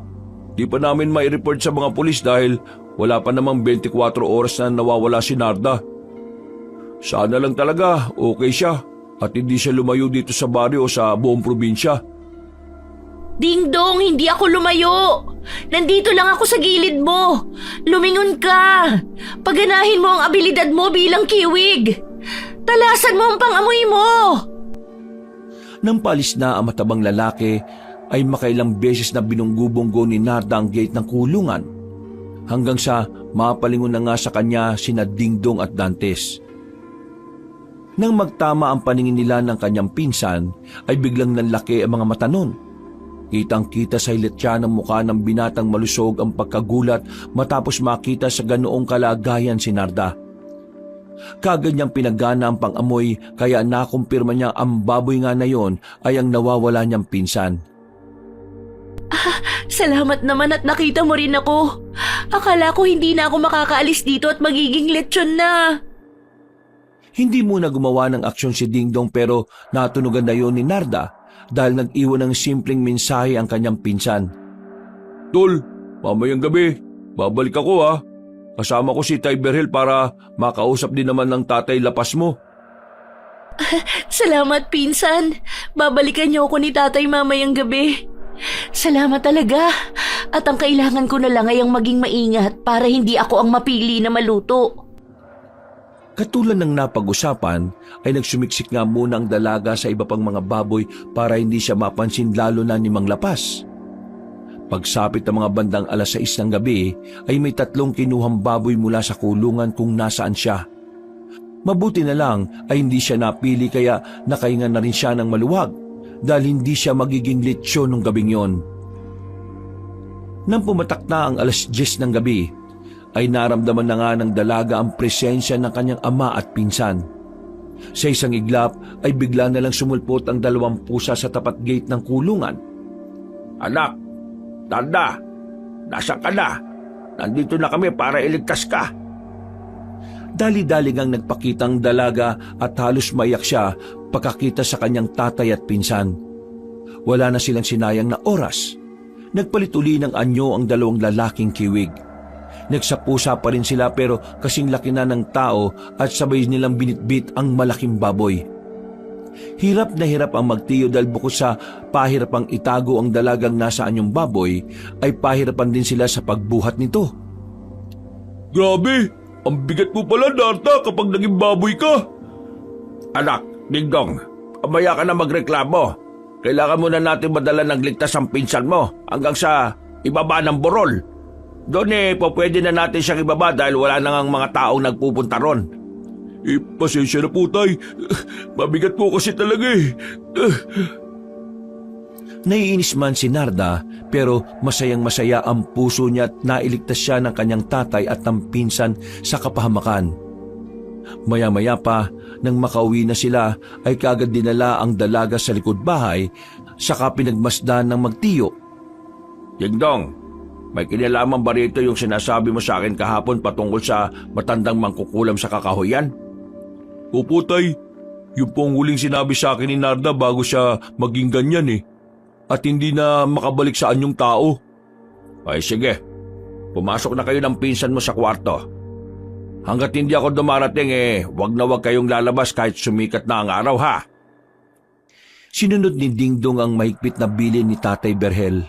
di pa namin mai-report sa mga pulis dahil wala pa namang 24 oras na nawawala si Narda. Sana lang talaga okay siya at hindi siya lumayo dito sa baryo o sa buong probinsya. Dingdong, hindi ako lumayo! Nandito lang ako sa gilid mo! Lumingon ka! Paganahin mo ang abilidad mo bilang kiwig! Talasan mo ang pangamoy mo! Nang palis na ang matabang lalaki, ay makailang beses na binunggubonggo ni Narda ang gate ng kulungan. Hanggang sa mapalingon na nga sa kanya sina Dingdong at Dantes. Nang magtama ang paningin nila ng kanyang pinsan, ay biglang nanlaki ang mga mata nun. Kitang-kita sa hilatya ng mukha ng binatang malusog ang pagkagulat matapos makita sa ganoong kalagayan si Narda. Kagad niyang pinagana ang pang-amoy kaya nakumpirma niya ang baboy nga na yon ay ang nawawala niyang pinsan. Salamat naman at nakita mo rin ako. Akala ko hindi na ako makakaalis dito at magiging lechon na. Hindi muna gumawa ng aksyon si Dingdong pero natunugan na yon ni Narda dahil nag-iwan ng simpleng mensahe ang kanyang pinsan. Tol, mamayang gabi, babalik ako ha. Kasama ko si Tay Berhel para makausap din naman ng tatay lapas mo. Salamat, pinsan. Babalikan niyo ako ni tatay mamayang gabi. Salamat talaga. At ang kailangan ko na lang ay ang maging maingat para hindi ako ang mapili na maluto. Katulad ng napag-usapan ay nagsumiksik nga muna ang dalaga sa iba pang mga baboy para hindi siya mapansin lalo na ni Mang Lapas. Pagsapit ng mga bandang 6:00 ng gabi ay may 3 kinuhang baboy mula sa kulungan kung nasaan siya. Mabuti na lang ay hindi siya napili kaya nakahinga na rin siya ng maluwag dahil hindi siya magiging lechon nung gabing yon. Nang pumatak na ang 10:00 ng gabi ay naramdaman na nga ng dalaga ang presensya ng kanyang ama at pinsan. Sa isang iglap ay bigla na lang sumulpot ang 2 pusa sa tapat gate ng kulungan. Anak, Narda, nasaan ka na? Nandito na kami para iligtas ka. Dali-dali ngang nagpakitang dalaga at halos maiyak siya pagkakita sa kanyang tatay at pinsan. Wala na silang sinayang na oras. Nagpalit uli ng anyo ang 2 lalaking kiwig. Nagsapusa pa rin sila pero kasing laki na ng tao at sabay nilang binitbit ang malaking baboy. Hirap na hirap ang magtiyo dahil bukod sa pahirapang itago ang dalagang nasa anyong baboy, ay pahirapan din sila sa pagbuhat nito. Grabe, ang bigat mo pala, Narda, kapag naging baboy ka. Anak, Dingdong, amaya ka na magreklamo. Kailangan muna natin madala ng ligtas ang pinsan mo hanggang sa ibaba ng burol. Doon pwede na natin siyang ibaba dahil wala na ngang mga taong nagpupunta ron. Pasensya na po, Tay. Mabigat po kasi talaga Naiinis man si Narda pero masayang-masaya ang puso niya at nailigtas siya ng kanyang tatay at ng pinsan sa kapahamakan. Maya-maya pa, nang makauwi na sila ay kaagad dinala ang dalaga sa likod bahay saka pinagmasdan ng magtiyo. Dingdong, may kinalaman ba rito yung sinasabi mo sa akin kahapon patungkol sa matandang mangkukulam sa kakahuyan? Opo, Tay. Yung pong huling sinabi sa akin ni Narda bago siya maging ganyan At hindi na makabalik sa anyong tao. Ay sige, pumasok na kayo ng pinsan mo sa kwarto. Hanggat hindi ako dumarating wag na wag kayong lalabas kahit sumikat na ang araw ha. Sinunod ni Dingdong ang mahigpit na bilin ni Tatay Berhel.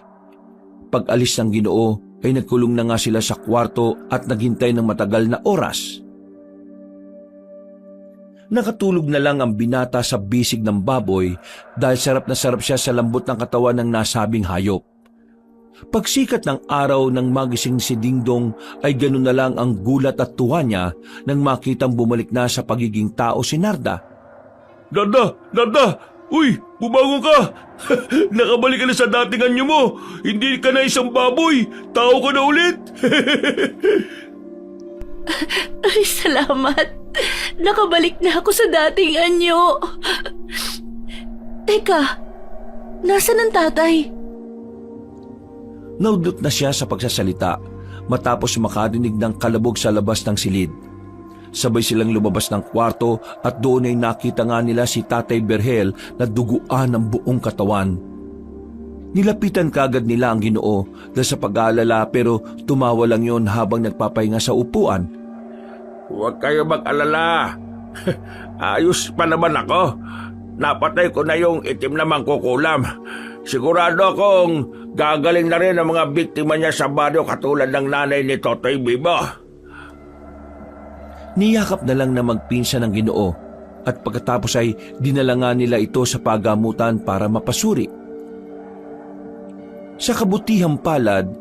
Pag-alis ng Ginoo ay nagkulong na nga sila sa kwarto at naghintay ng matagal na oras. Nakatulog na lang ang binata sa bisig ng baboy dahil sarap na sarap siya sa lambot ng katawan ng nasabing hayop. Pagsikat ng araw nang magising si Dingdong ay ganun na lang ang gulat at tuwa niya nang makitang bumalik na sa pagiging tao si Narda. Narda! Narda! Uy! Bumangon ka! Nakabalik ka na sa dating anyo mo! Hindi ka na isang baboy! Tao ka na ulit! Ay, salamat. Nakabalik na ako sa dating anyo. Teka, nasaan ang tatay? Naudlot na siya sa pagsasalita matapos makarinig ng kalabog sa labas ng silid. Sabay silang lumabas ng kwarto at doon ay nakita nga nila si Tatay Berhel na duguan ng buong katawan. Nilapitan kagad nila ang Ginoo dahil sa pag-aalala pero tumawa lang yon habang nagpapahinga sa upuan. Huwag kayo mag-alala. Ayos pa naman ako. Napatay ko na yung itim na mangkukulam. Sigurado akong gagaling na rin ang mga biktima niya sa baryo katulad ng nanay ni Totoy Bibo. Niyakap na lang na magpinsan ng Ginoo at pagkatapos ay dinala nga nila ito sa pagamutan para mapasuri. Sa kabutihang palad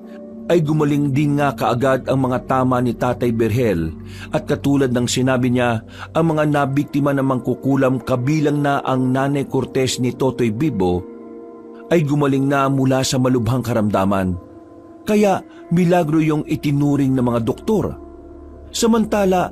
ay gumaling din nga kaagad ang mga tama ni Tatay Berhel at katulad ng sinabi niya, ang mga nabiktima ng mangkukulam kabilang na ang Nanay Cortez ni Totoy Bibo ay gumaling na mula sa malubhang karamdaman. Kaya milagro yung itinuring ng mga doktor. Samantala,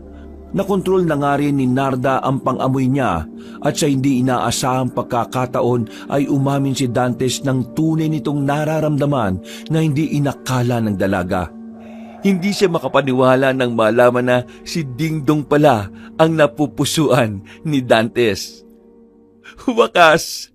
Nakontrol na nga rin ni Narda ang pang-amoy niya at sa hindi inaasahang pagkakataon ay umamin si Dantes ng tunay nitong nararamdaman na hindi inakala ng dalaga. Hindi siya makapaniwala nang malaman na si Dingdong pala ang napupusuan ni Dantes. Wakas,